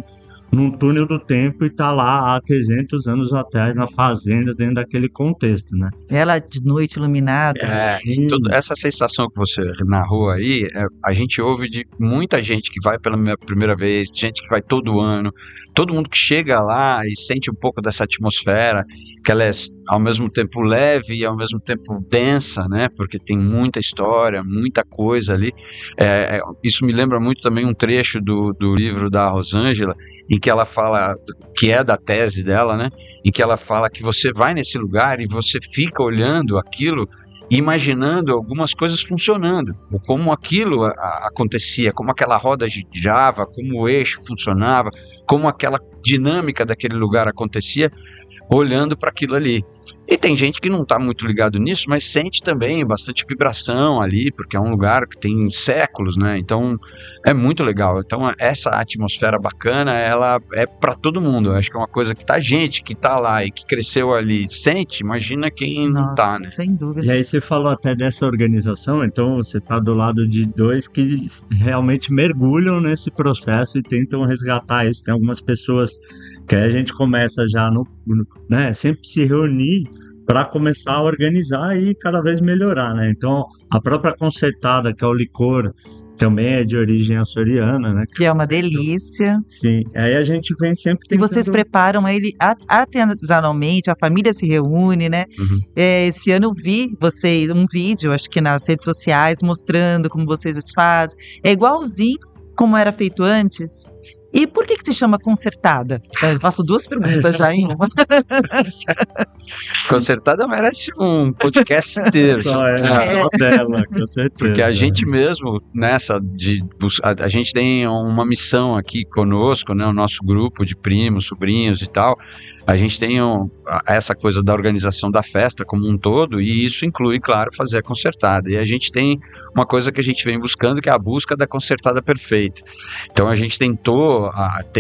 túnel do tempo e estar lá há 300 anos atrás na fazenda, dentro daquele contexto, né? Ela de noite iluminada. E toda essa sensação que você narrou aí, a gente ouve de muita gente que vai pela primeira vez, gente que vai todo ano, todo mundo que chega lá e sente um pouco dessa atmosfera, que ela é ao mesmo tempo leve e ao mesmo tempo densa, né? Porque tem muita história, muita coisa ali. Isso me lembra muito também um trecho do livro da Rosângela, em que ela fala, que é da tese dela, né? Em que ela fala que você vai nesse lugar e você fica olhando aquilo imaginando algumas coisas funcionando, ou como aquilo acontecia, como aquela roda girava, como o eixo funcionava, como aquela dinâmica daquele lugar acontecia, olhando para aquilo ali. E tem gente que não está muito ligado nisso, mas sente também bastante vibração ali, porque é um lugar que tem séculos, né? Então é muito legal. Então essa atmosfera bacana, ela é para todo mundo. Eu acho que é uma coisa que gente que está lá e que cresceu ali sente, imagina quem não está, né? Sem dúvida. E aí você falou até dessa organização, então você está do lado de dois que realmente mergulham nesse processo e tentam resgatar isso. Tem algumas pessoas que a gente começa já né, sempre se reunir para começar a organizar e cada vez melhorar, né? Então, a própria Concertada, que é o licor, também é de origem açoriana, né? Que é uma delícia. Sim, aí a gente vem sempre E tentando... vocês preparam ele artesanalmente, a família se reúne, né? Uhum. Esse ano eu vi um vídeo, acho que nas redes sociais, mostrando como vocês fazem. É igualzinho como era feito antes. E por que se chama Concertada? Eu faço duas perguntas já em uma. Concertada merece um podcast inteiro. Só dela, com certeza. Porque a gente mesmo, a gente tem uma missão aqui conosco, né? O nosso grupo de primos, sobrinhos e tal. A gente tem essa coisa da organização da festa como um todo, e isso inclui, claro, fazer a concertada. E a gente tem uma coisa que a gente vem buscando, que é a busca da concertada perfeita. Então a gente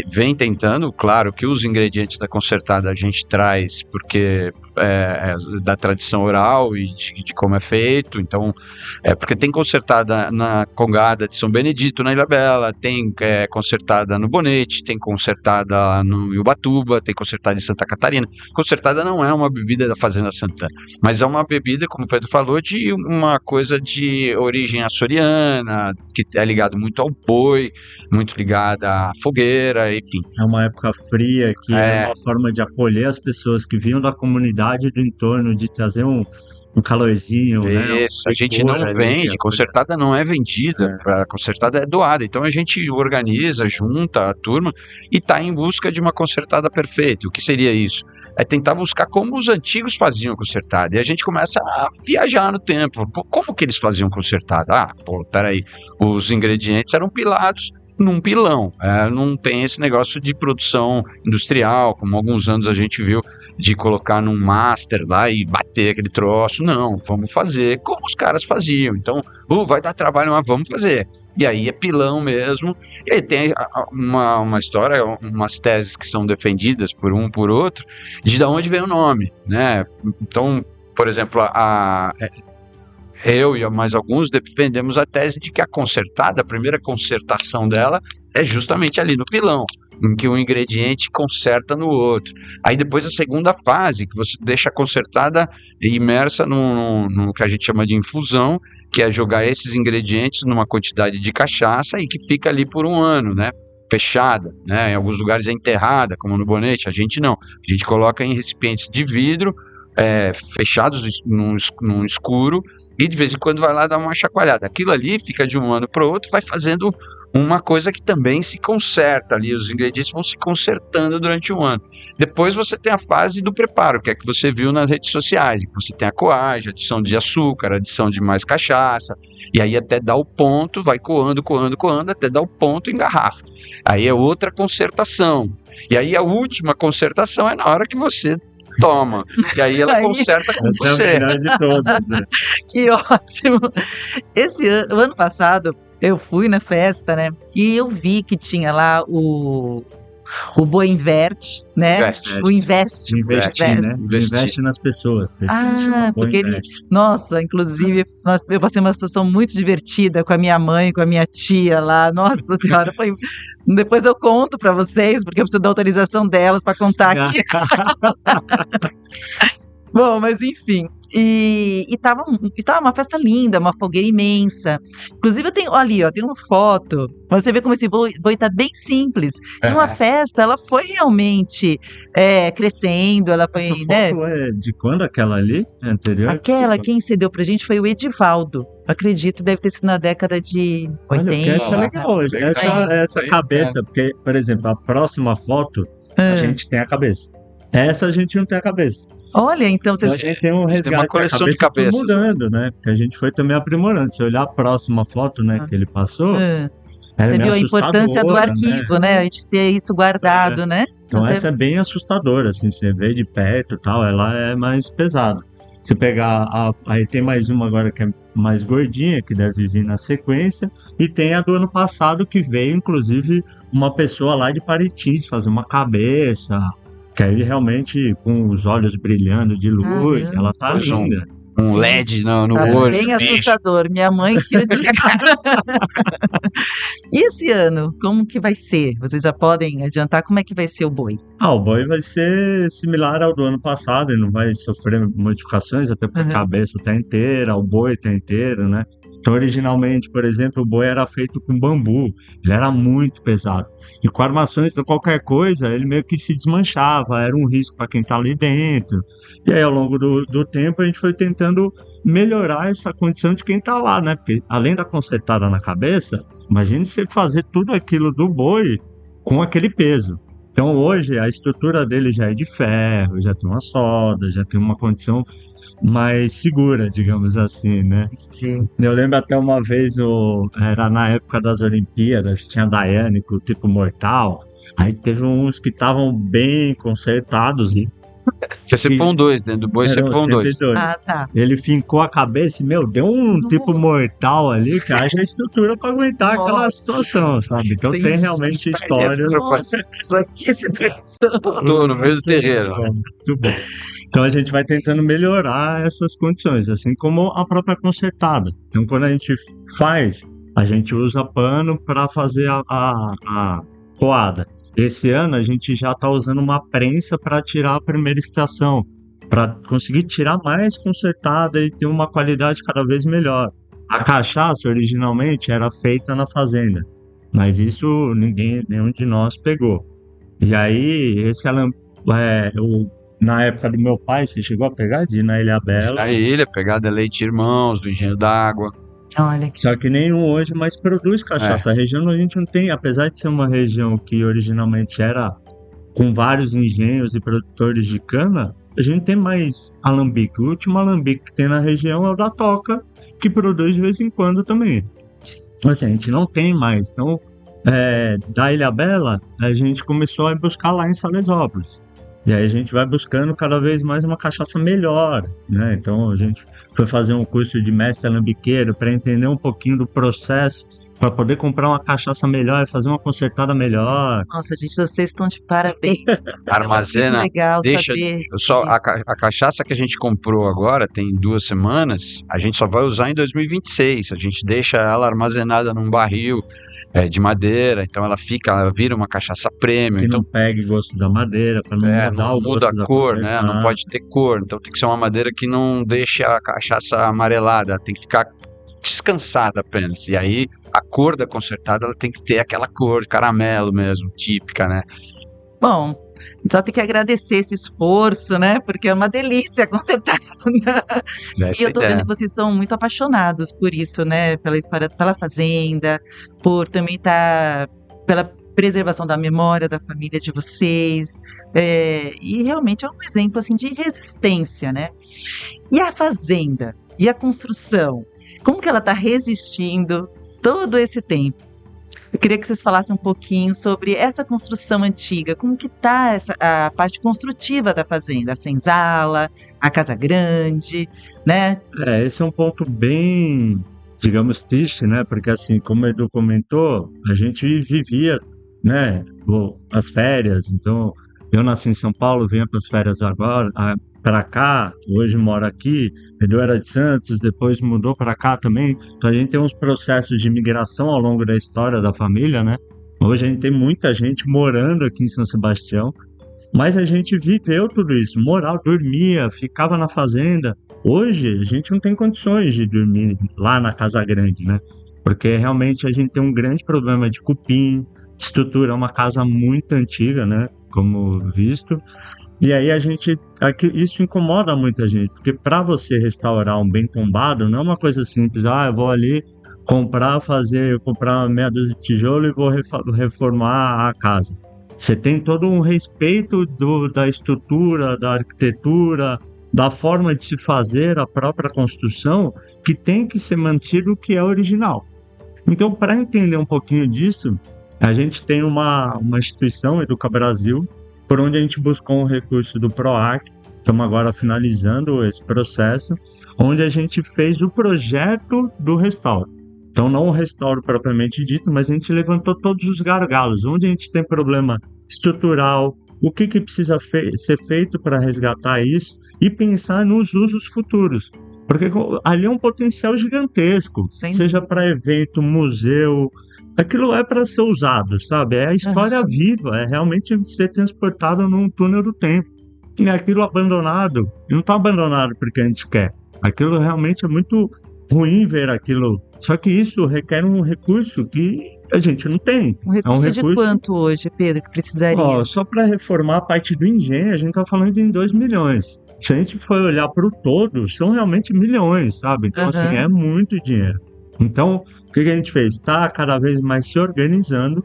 vem tentando, claro, que os ingredientes da concertada a gente traz, porque é da tradição oral e de como é feito. Então, porque tem concertada na Congada de São Benedito, na Ilhabela, tem concertada no Bonete, tem concertada no Ubatuba, tem concertada em Santa Catarina. Concertada não é uma bebida da Fazenda Santana, mas é uma bebida, como o Pedro falou, de uma coisa de origem açoriana, que é ligado muito ao boi, muito ligada à fogueira, enfim. É uma época fria, que é uma forma de acolher as pessoas que vinham da comunidade do entorno, de trazer um calorzinho, né? Isso, a gente não vende, concertada não é vendida, a concertada é doada. Então a gente organiza, junta a turma e está em busca de uma concertada perfeita. O que seria isso? É tentar buscar como os antigos faziam concertada. E a gente começa a viajar no tempo. Como que eles faziam concertada? Peraí, os ingredientes eram pilados num pilão, não tem esse negócio de produção industrial, como alguns anos a gente viu, de colocar num master lá e bater aquele troço. Não, vamos fazer como os caras faziam. Então, vai dar trabalho, mas vamos fazer. E aí é pilão mesmo. E aí tem uma história, umas teses que são defendidas por um por outro, de onde vem o nome, né? Então, por exemplo, eu e mais alguns defendemos a tese de que a concertada, a primeira concertação dela é justamente ali no pilão, em que um ingrediente conserta no outro. Aí depois a segunda fase, que você deixa a concertada imersa no que a gente chama de infusão, que é jogar esses ingredientes numa quantidade de cachaça e que fica ali por um ano, né? Fechada, né? Em alguns lugares é enterrada, como no Bonete. A gente não. A gente coloca em recipientes de vidro, fechados num escuro, e de vez em quando vai lá dar uma chacoalhada. Aquilo ali fica de um ano para o outro, vai fazendo uma coisa que também se conserta ali, os ingredientes vão se consertando durante um ano. Depois você tem a fase do preparo, que é que você viu nas redes sociais, que você tem a coagem, adição de açúcar, adição de mais cachaça, e aí até dar o ponto, vai coando, até dar o ponto em garrafa. Aí é outra consertação. E aí a última consertação é na hora que você toma. E aí ela conserta com você. É a melhor de todas, né? Que ótimo! O ano passado, eu fui na festa, né? E eu vi que tinha lá o Boi Inverte, né? Investe. O Investe. Investe nas pessoas. Porque ele... Nossa, inclusive, eu passei uma situação muito divertida com a minha mãe, com a minha tia lá. Nossa Senhora, foi... Depois eu conto pra vocês, porque eu preciso da autorização delas pra contar aqui. Bom, mas enfim... E tava uma festa linda, uma fogueira imensa. Inclusive, eu tenho ali, tem uma foto. Você vê como esse boi tá bem simples. E uma festa, ela foi realmente crescendo. Ela foi, essa foto é de quando aquela ali? Anterior? Quem cedeu pra gente foi o Edivaldo. Acredito, deve ter sido na década de 80. Essa é legal, essa cabeça. Porque, por exemplo, a próxima foto, a gente tem a cabeça. Essa a gente não tem a cabeça. Olha, então Então vocês. a gente tem um a gente tem uma resgate, a coleção de cabeça foi cabeças, mudando, né? Porque a gente foi também aprimorando. Se olhar a próxima foto, né, Ah. que ele passou, Ah, ela é você meio viu a importância do assustadora, né? arquivo, né? A gente ter isso guardado, né? Então Até- essa é bem assustadora, assim, você vê de perto e tal, ela é mais pesada. Se pegar aí tem mais uma agora que é mais gordinha, que deve vir na sequência, e tem a do ano passado que veio, inclusive, uma pessoa lá de Parintins fazer uma cabeça, que aí realmente com os olhos brilhando de luz, Caramba. ela tá Pois linda. um Sim. LED no Tá olho. bem bicho. assustador. Minha mãe que o diga. E esse ano, como que vai ser? Vocês já podem adiantar como é que vai ser o boi? O boi vai ser similar ao do ano passado, ele não vai sofrer modificações, até porque Uhum. a cabeça tá inteira, o boi tá inteiro, né? Então, originalmente, por exemplo, o boi era feito com bambu, ele era muito pesado. E com armações de qualquer coisa, ele meio que se desmanchava, era um risco para quem tá ali dentro. E aí, ao longo do tempo, a gente foi tentando melhorar essa condição de quem tá lá, né? Porque além da consertada na cabeça, imagine você fazer tudo aquilo do boi com aquele peso. Então hoje a estrutura dele já é de ferro, já tem uma solda, já tem uma condição mais segura, digamos assim, né? Sim. Eu lembro até uma vez, era na época das Olimpíadas, tinha a Daiane com o tipo mortal, aí teve uns que estavam bem consertados e Porque sempre foi um 2, dentro do boi sempre eram foi um sempre 2. dois. Ah, tá. Ele fincou a cabeça e, meu, deu um tipo Nossa. mortal ali que haja estrutura para aguentar aquela Nossa. situação, sabe? Então tem realmente histórias. Nossa, que situação. Tô no meio do terreiro. Muito bom. Então a gente vai tentando melhorar essas condições, assim como a própria consertada. Então quando a gente faz, a gente usa pano para fazer a coada. Esse ano a gente já está usando uma prensa para tirar a primeira estação, para conseguir tirar mais consertada e ter uma qualidade cada vez melhor. A cachaça originalmente era feita na fazenda, mas isso nenhum de nós pegou. E aí, na época do meu pai, você chegou a pegar de ir na Ilhabela, Na ilha, pegada Leite Irmãos, do Engenho d'Água. Olha, só que nenhum hoje mais produz cachaça. A região a gente não tem, apesar de ser uma região que originalmente era com vários engenhos e produtores de cana, a gente tem mais alambique. O último alambique que tem na região é o da Toca, que produz de vez em quando também. Então, assim, a gente não tem mais. Então, da Ilhabela, a gente começou a buscar lá em Salesópolis. E aí a gente vai buscando cada vez mais uma cachaça melhor, né? Então a gente foi fazer um curso de mestre alambiqueiro para entender um pouquinho do processo, para poder comprar uma cachaça melhor e fazer uma consertada melhor. nossa, gente, vocês estão de parabéns. Armazena. Muito legal Deixa saber. só disso. a cachaça que a gente comprou agora, tem 2 semanas, a gente só vai usar em 2026. A gente deixa ela armazenada num barril de madeira, então ela vira uma cachaça premium. Que Então não pegue gosto da madeira, para não mudar não o muda gosto da a cor, né? consertada. Não pode ter cor. Então tem que ser uma madeira que não deixe a cachaça amarelada. Tem que ficar descansada apenas. E aí a cor da consertada ela tem que ter aquela cor de caramelo mesmo, típica, né? Bom, só tem que agradecer esse esforço, né? Porque é uma delícia consertar. Essa E é a eu tô ideia. vendo que vocês são muito apaixonados por isso, né? Pela história, pela fazenda, por também estar pela preservação da memória da família de vocês. E realmente é um exemplo assim de resistência, né? E a fazenda e a construção, como que ela está resistindo todo esse tempo? Eu queria que vocês falassem um pouquinho sobre essa construção antiga, como que está a parte construtiva da fazenda, a senzala, a casa grande, né? Esse é um ponto bem, digamos, triste, né? Porque assim, como o Edu comentou, a gente vivia, né, as férias. Então, eu nasci em São Paulo, venho para as férias agora, para cá, hoje moro aqui. Edu era de Santos, depois mudou para cá também. Então a gente tem uns processos de migração ao longo da história da família, né? Hoje a gente tem muita gente morando aqui em São Sebastião, mas a gente viveu tudo isso, morava, dormia, ficava na fazenda. Hoje a gente não tem condições de dormir lá na Casa Grande, né? Porque realmente a gente tem um grande problema de cupim, estrutura, é uma casa muito antiga, né? Como visto. E aí isso incomoda muita gente, porque para você restaurar um bem tombado não é uma coisa simples. Eu vou ali comprar meia dúzia de tijolo e vou reformar a casa. Você tem todo um respeito da estrutura, da arquitetura, da forma de se fazer a própria construção, que tem que ser mantido o que é original. Então, para entender um pouquinho disso, a gente tem uma instituição, Educa Brasil, por onde a gente buscou um recurso do PROAC. Estamos agora finalizando esse processo, onde a gente fez o projeto do restauro. Então, não o restauro propriamente dito, mas a gente levantou todos os gargalos, onde a gente tem problema estrutural, o que precisa ser feito para resgatar isso e pensar nos usos futuros. Porque ali é um potencial gigantesco, seja para evento, museu, aquilo é para ser usado, sabe? É a história viva, é realmente ser transportado num túnel do tempo. E aquilo abandonado, não está abandonado porque a gente quer. Aquilo realmente é muito ruim ver aquilo. Só que isso requer um recurso que a gente não tem. Um recurso de quanto hoje, Pedro, que precisaria? Só para reformar a parte do engenho, a gente está falando em 2 milhões. Se a gente for olhar para o todo, são realmente milhões, sabe? Então, assim, é muito dinheiro. Então, o que a gente fez? Está cada vez mais se organizando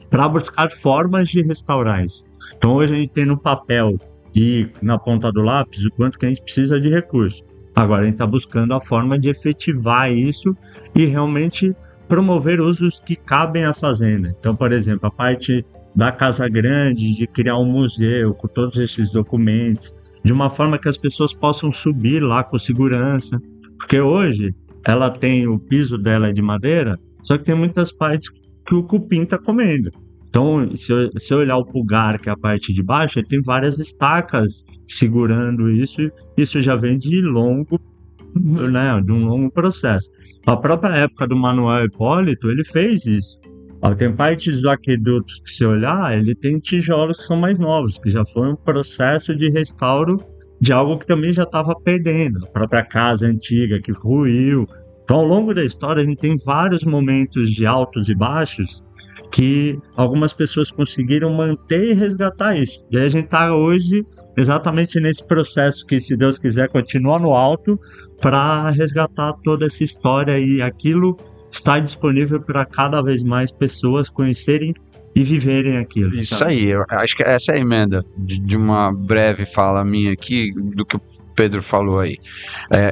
para buscar formas de restaurar isso. Então, hoje a gente tem no papel e na ponta do lápis o quanto que a gente precisa de recursos. Agora, a gente está buscando a forma de efetivar isso e realmente promover usos que cabem à fazenda. Então, por exemplo, a parte da Casa Grande, de criar um museu com todos esses documentos, de uma forma que as pessoas possam subir lá com segurança. Porque hoje ela tem o piso dela é de madeira, só que tem muitas partes que o cupim está comendo. Então, se eu olhar o pulgar, que é a parte de baixo, ele tem várias estacas segurando isso. Isso já vem de longo, né, de um longo processo. A própria época do Manuel Hipólito, ele fez isso. Tem partes do aqueduto que, se olhar, ele tem tijolos que são mais novos, que já foi um processo de restauro de algo que também já estava perdendo. A própria casa antiga que ruiu. Então, ao longo da história, a gente tem vários momentos de altos e baixos que algumas pessoas conseguiram manter e resgatar isso. E aí a gente está hoje exatamente nesse processo que, se Deus quiser, continua no alto para resgatar toda essa história, e aquilo está disponível para cada vez mais pessoas conhecerem e viverem aquilo. Isso, sabe? Aí, eu acho que essa é a emenda de uma breve fala minha aqui do que o Pedro falou aí.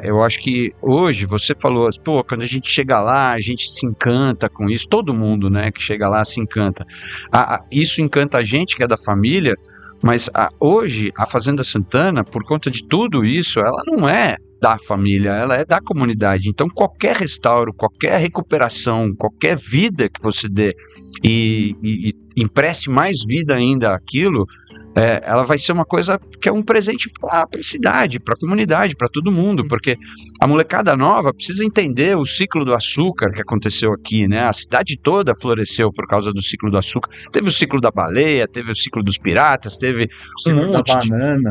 Eu acho que hoje você falou, pô, quando a gente chega lá, a gente se encanta com isso, todo mundo, né, que chega lá se encanta. Isso encanta a gente que é da família, mas hoje a Fazenda Santana, por conta de tudo isso, ela não é da família, ela é da comunidade. Então qualquer restauro, qualquer recuperação, qualquer vida que você dê e empreste mais vida ainda àquilo, ela vai ser uma coisa que é um presente para a cidade, para a comunidade, para todo mundo, porque a molecada nova precisa entender o ciclo do açúcar que aconteceu aqui, né? A cidade toda floresceu por causa do ciclo do açúcar. Teve o ciclo da baleia, teve o ciclo dos piratas, teve um monte da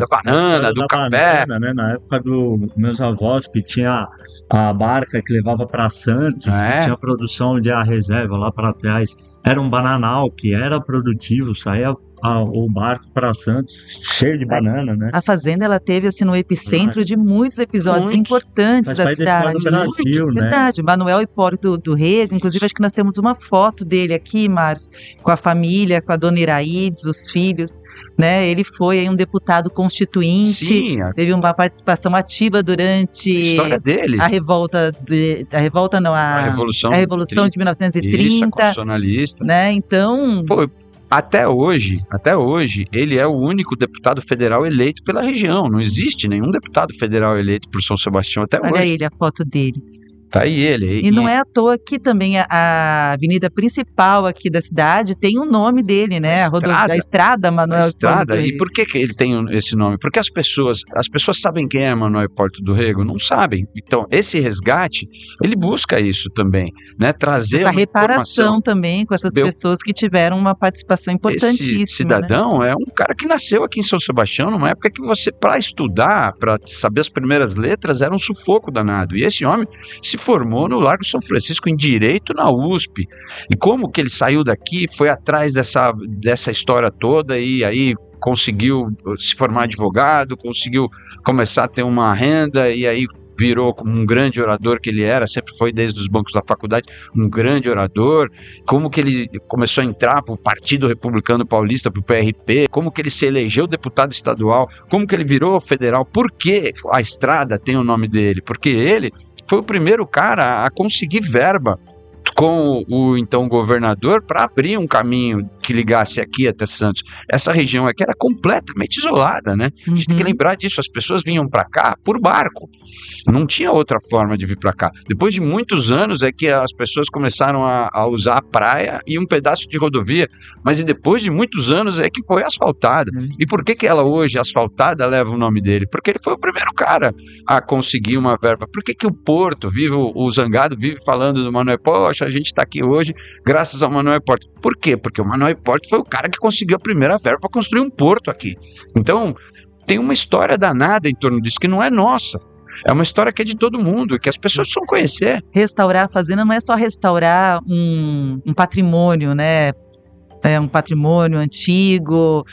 banana, do café. Banana, né? Na época dos meus avós, que tinha a barca que levava para Santos, que tinha a produção de a reserva lá para trás. Era um bananal que era produtivo, saía o barco para Santos cheio de banana, né? A fazenda, ela teve assim no epicentro de muitos episódios importantes da cidade. Do Brasil, né? Verdade. Manuel Hipólito do Rego, inclusive acho que nós temos uma foto dele aqui, Márcio, com a família, com a dona Iraídes, os filhos, né? Ele foi aí um deputado constituinte. Sim, teve uma participação ativa durante a história dele. A Revolução de 1930. Isso, a constitucionalista. Né? Então, Até hoje, ele é o único deputado federal eleito pela região. Não existe nenhum deputado federal eleito por São Sebastião até hoje. Olha ele, a foto dele. Tá aí ele. E não é à toa que também a avenida principal aqui da cidade tem o nome dele, né? A Estrada Manuel Hipólito do Rego. E por que ele tem esse nome? Porque as pessoas sabem quem é Manuel Hipólito do Rego? Não sabem. Então, esse resgate, ele busca isso também, né? Trazer essa reparação também com essas pessoas que tiveram uma participação importantíssima. Esse cidadão, né? É um cara que nasceu aqui em São Sebastião numa época que você, para estudar, para saber as primeiras letras, era um sufoco danado. E esse homem se formou no Largo São Francisco em Direito na USP. E como que ele saiu daqui, foi atrás dessa história toda e aí conseguiu se formar advogado, conseguiu começar a ter uma renda e aí virou como um grande orador que ele era, sempre foi desde os bancos da faculdade, um grande orador, como que ele começou a entrar para o Partido Republicano Paulista, para o PRP, como que ele se elegeu deputado estadual, como que ele virou federal, por que a estrada tem o nome dele? Porque ele foi o primeiro cara a conseguir verba com o então governador para abrir um caminho que ligasse aqui até Santos. Essa região aqui era completamente isolada, né? A gente tem que lembrar disso, as pessoas vinham para cá por barco, não tinha outra forma de vir para cá. Depois de muitos anos é que as pessoas começaram a usar a praia e um pedaço de rodovia, mas depois de muitos anos é que foi asfaltada. E por que ela hoje, asfaltada, leva o nome dele? Porque ele foi o primeiro cara a conseguir uma verba. Por que o Porto, o Zangado vive falando do Manoel Poxa, a gente está aqui hoje graças ao Manoel Porto. Por quê? Porque o Manoel Porto foi o cara que conseguiu a primeira verba para construir um porto aqui. Então, tem uma história danada em torno disso que não é nossa. É uma história que é de todo mundo, que as pessoas precisam conhecer. Restaurar a fazenda não é só restaurar um patrimônio, né? Um patrimônio antigo,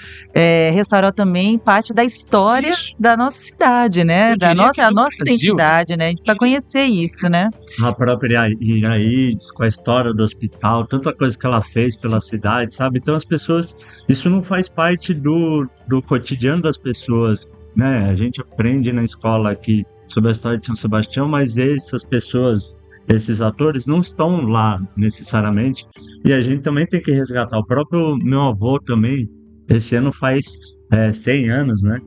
restaurar também parte da história da nossa cidade, né? A nossa identidade, né? A gente precisa conhecer isso, né? A própria Iraídes, com a história do hospital, tanta coisa que ela fez pela cidade, sabe? Então as pessoas, isso não faz parte do cotidiano das pessoas, né? A gente aprende na escola aqui sobre a história de São Sebastião, mas essas pessoas, esses atores não estão lá necessariamente, e a gente também tem que resgatar. O próprio meu avô também, esse ano faz 100 anos, né?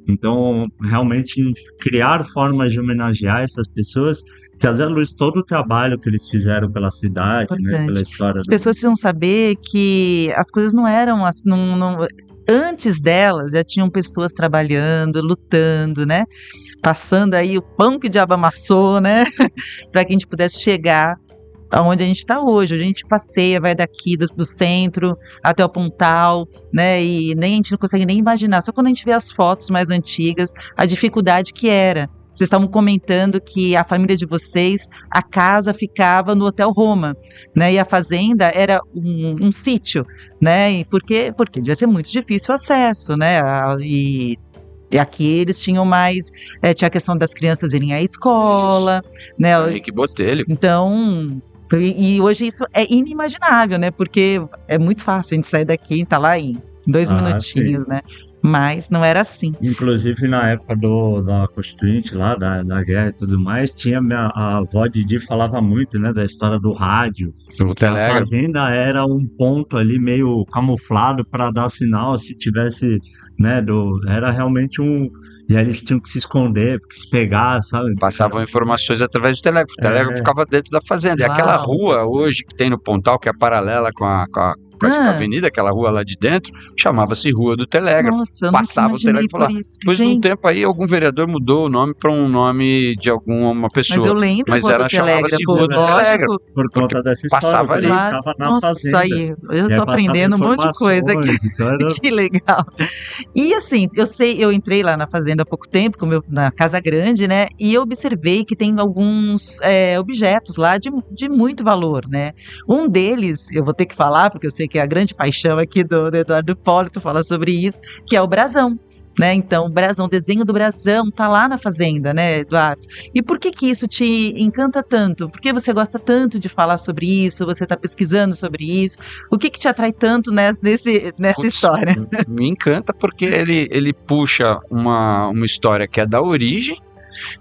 Então, realmente, criar formas de homenagear essas pessoas, trazer à luz todo o trabalho que eles fizeram pela cidade, né? Pela história. As pessoas precisam saber que as coisas não eram assim, antes delas já tinham pessoas trabalhando, lutando, né? Passando aí o pão que o diabo amassou, né? Para que a gente pudesse chegar aonde a gente está hoje. A gente passeia, vai daqui do centro até o Pontal, né? E a gente não consegue nem imaginar. Só quando a gente vê as fotos mais antigas, a dificuldade que era. Vocês estavam comentando que a família de vocês, a casa ficava no Hotel Roma, né? E a fazenda era um sítio, né? E porque devia ser muito difícil o acesso, né? E aqui eles tinham mais, tinha a questão das crianças irem à escola, né? Henrique Botelho. Então, e hoje isso é inimaginável, né? Porque é muito fácil a gente sair daqui e tá lá em 2 minutinhos, sim, né? Mas não era assim. Inclusive, na época da Constituinte, lá, da guerra e tudo mais, tinha a avó Didi falava muito, né, da história do rádio. A fazenda era um ponto ali meio camuflado para dar sinal se tivesse, né, era realmente e aí eles tinham que se esconder, porque se pegar, sabe? Passavam informações através do telégrafo. O telégrafo ficava dentro da fazenda. E aquela rua hoje que tem no Pontal, que é paralela com a avenida, aquela rua lá de dentro, chamava-se Rua do Telégrafo. Nossa, passava o telégrafo lá. Depois de um tempo aí, algum vereador mudou o nome para um nome de alguma pessoa. Mas eu lembro, mas ela chamava-se Rua do Telégrafo. Por conta dessa história. Passava ali. Tava na fazenda. Aí, eu tô aprendendo um monte de coisa aqui. Então que legal. E assim, eu entrei lá na fazenda há pouco tempo, na Casa Grande, né? E eu observei que tem alguns objetos lá de muito valor, né? Um deles, eu vou ter que falar, porque eu sei que é a grande paixão aqui do Eduardo Hipólito falar sobre isso, que é o brasão, né? Então, o desenho do brasão tá lá na fazenda, né, Eduardo? E por que isso te encanta tanto? Por que você gosta tanto de falar sobre isso? Você tá pesquisando sobre isso? O que te atrai tanto nessa história? Me encanta porque ele puxa uma história que é da origem,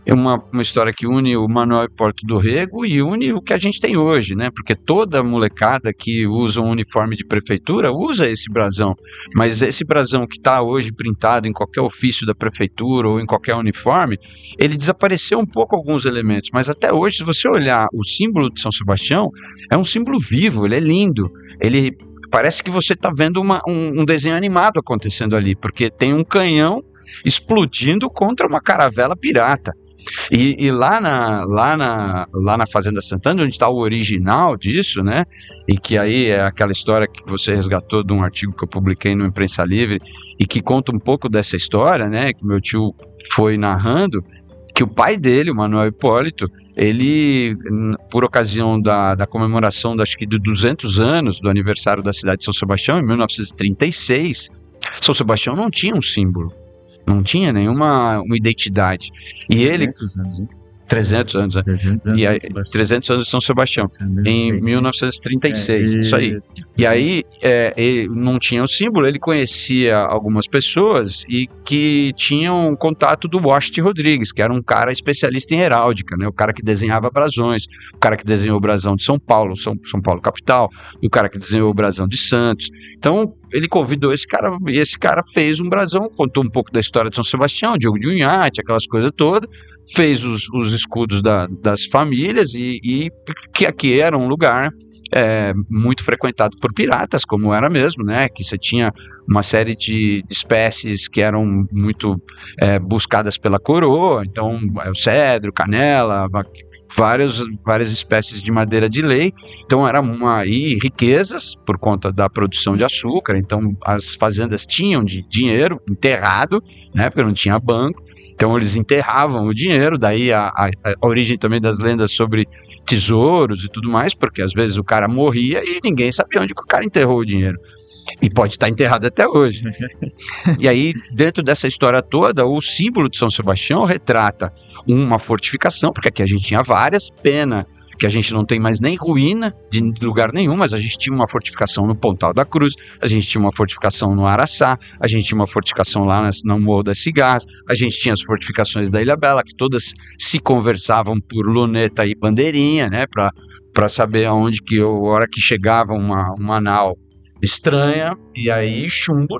é uma história que une o Manoel Porto do Rego e une o que a gente tem hoje, né? Porque toda molecada que usa um uniforme de prefeitura usa esse brasão, mas esse brasão que está hoje printado em qualquer ofício da prefeitura ou em qualquer uniforme, ele desapareceu um pouco alguns elementos, mas até hoje, se você olhar o símbolo de São Sebastião, é um símbolo vivo, ele é lindo, ele parece que você está vendo um desenho animado acontecendo ali, porque tem um canhão explodindo contra uma caravela pirata. E lá na Fazenda Santana, onde está o original disso, né? E que aí é aquela história que você resgatou de um artigo que eu publiquei no Imprensa Livre e que conta um pouco dessa história, né? Que meu tio foi narrando, que o pai dele, o Manoel Hipólito, ele, por ocasião da comemoração, acho que de 200 anos do aniversário da cidade de São Sebastião, em 1936, São Sebastião não tinha um símbolo. Não tinha nenhuma identidade. E ele... 300 anos, né? 300 anos E aí, de Sebastião. 300 anos de São Sebastião, em 1936, isso aí. Isso. E aí, ele não tinha o símbolo, ele conhecia algumas pessoas e que tinham contato do Washington Rodrigues, que era um cara especialista em heráldica, né? O cara que desenhava brasões, o cara que desenhou o brasão de São Paulo, São Paulo capital, e o cara que desenhou o brasão de Santos. Então, ele convidou esse cara, e esse cara fez um brasão, contou um pouco da história de São Sebastião, Diogo de Unhate, aquelas coisas todas, fez os escudos das famílias e que aqui era um lugar muito frequentado por piratas, como era mesmo, né? Que você tinha uma série de espécies que eram muito buscadas pela coroa, então o cedro, canela, várias espécies de madeira de lei, então era e riquezas por conta da produção de açúcar, então as fazendas tinham de dinheiro enterrado, né, porque não tinha banco, então eles enterravam o dinheiro, daí a origem também das lendas sobre tesouros e tudo mais, porque às vezes o cara morria e ninguém sabia onde que o cara enterrou o dinheiro. E pode estar enterrado até hoje. E aí, dentro dessa história toda, o símbolo de São Sebastião retrata uma fortificação, porque aqui a gente tinha várias, pena que a gente não tem mais nem ruína de lugar nenhum, mas a gente tinha uma fortificação no Pontal da Cruz, a gente tinha uma fortificação no Araçá, a gente tinha uma fortificação lá no Morro das Cigarras, a gente tinha as fortificações da Ilha Bela, que todas se conversavam por luneta e bandeirinha, né, para saber aonde que a hora que chegava uma nau estranha, e aí chumbo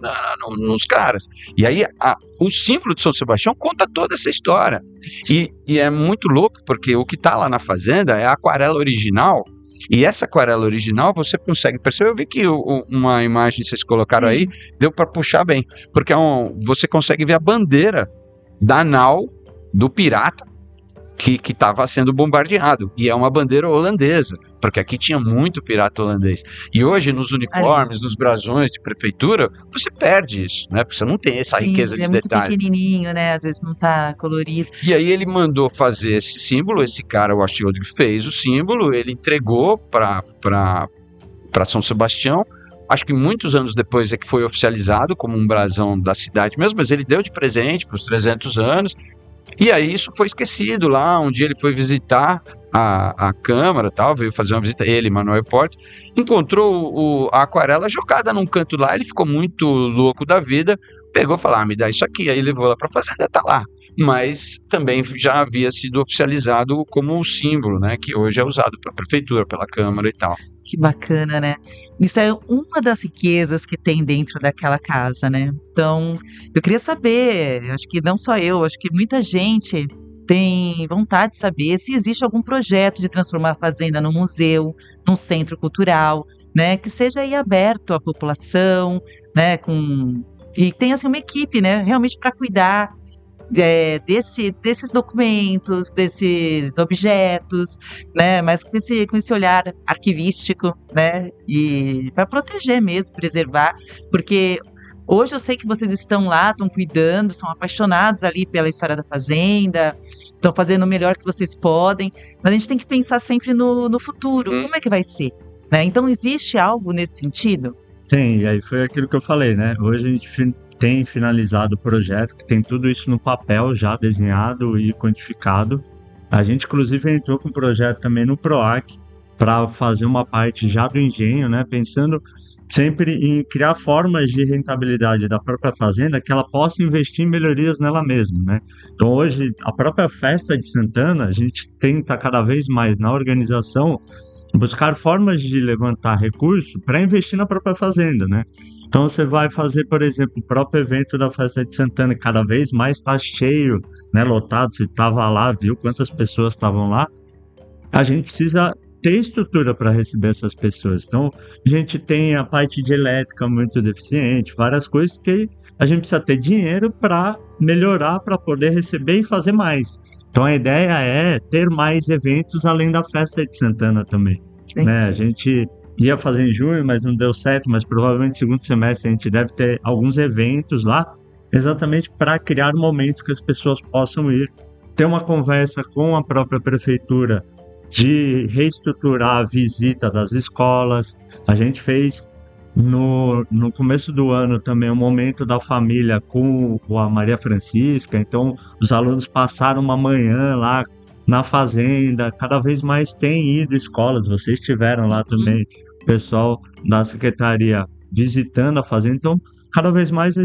nos caras. E aí o símbolo de São Sebastião conta toda essa história. E é muito louco, porque o que está lá na fazenda é a aquarela original, e essa aquarela original você consegue perceber. Eu vi que uma imagem que vocês colocaram aí, deu para puxar bem, porque você consegue ver a bandeira da nau do pirata que estava sendo bombardeado, e é uma bandeira holandesa, porque aqui tinha muito pirata holandês. E hoje nos uniformes, nos brasões de prefeitura, você perde isso, né? Porque você não tem essa riqueza de detalhes. É muito pequenininho, né? Às vezes não tá colorido. E aí ele mandou fazer esse símbolo, esse cara, o Washington Rodrigues, fez o símbolo, ele entregou para São Sebastião. Acho que muitos anos depois é que foi oficializado como um brasão da cidade mesmo, mas ele deu de presente para os 300 anos. E aí isso foi esquecido lá. Um dia ele foi visitar a Câmara, tal, veio fazer uma visita, ele, Manuel Porte, encontrou a aquarela jogada num canto lá, ele ficou muito louco da vida, pegou e falou, me dá isso aqui, aí levou lá para a fazenda, tá lá. Mas também já havia sido oficializado como um símbolo, né, que hoje é usado pela prefeitura, pela Câmara e tal. Que bacana, né? Isso é uma das riquezas que tem dentro daquela casa, né? Então, eu queria saber, acho que não só eu, acho que muita gente tem vontade de saber se existe algum projeto de transformar a fazenda num museu, num centro cultural, né? Que seja aí aberto à população, né? E tenha assim uma equipe, né? Realmente para cuidar desses documentos, desses objetos, né? Mas com esse olhar arquivístico, né? E para proteger mesmo, preservar, porque hoje eu sei que vocês estão lá, estão cuidando, são apaixonados ali pela história da fazenda, estão fazendo o melhor que vocês podem, mas a gente tem que pensar sempre no futuro, como é que vai ser, né? Então existe algo nesse sentido? Tem, e aí foi aquilo que eu falei, né? Hoje a gente tem finalizado o projeto, que tem tudo isso no papel já desenhado e quantificado. A gente, inclusive, entrou com um projeto também no PROAC para fazer uma parte já do engenho, né? Pensando sempre em criar formas de rentabilidade da própria fazenda que ela possa investir em melhorias nela mesma, né? Então, hoje, a própria festa de Santana, a gente tenta cada vez mais na organização buscar formas de levantar recurso para investir na própria fazenda, né? Então você vai fazer, por exemplo, o próprio evento da Festa de Santana, que cada vez mais está cheio, né, lotado. Você estava lá, viu quantas pessoas estavam lá. A gente precisa ter estrutura para receber essas pessoas. Então a gente tem a parte de elétrica muito deficiente, várias coisas que a gente precisa ter dinheiro para melhorar, para poder receber e fazer mais. Então a ideia é ter mais eventos além da Festa de Santana também, né? A gente ia fazer em junho, mas não deu certo, mas provavelmente no segundo semestre a gente deve ter alguns eventos lá, exatamente para criar momentos que as pessoas possam ir, ter uma conversa com a própria prefeitura de reestruturar a visita das escolas. A gente fez no começo do ano também um momento da família com a Maria Francisca, então os alunos passaram uma manhã lá na fazenda, cada vez mais tem ido escolas, vocês estiveram lá também, o pessoal da secretaria visitando a fazenda, então cada vez mais só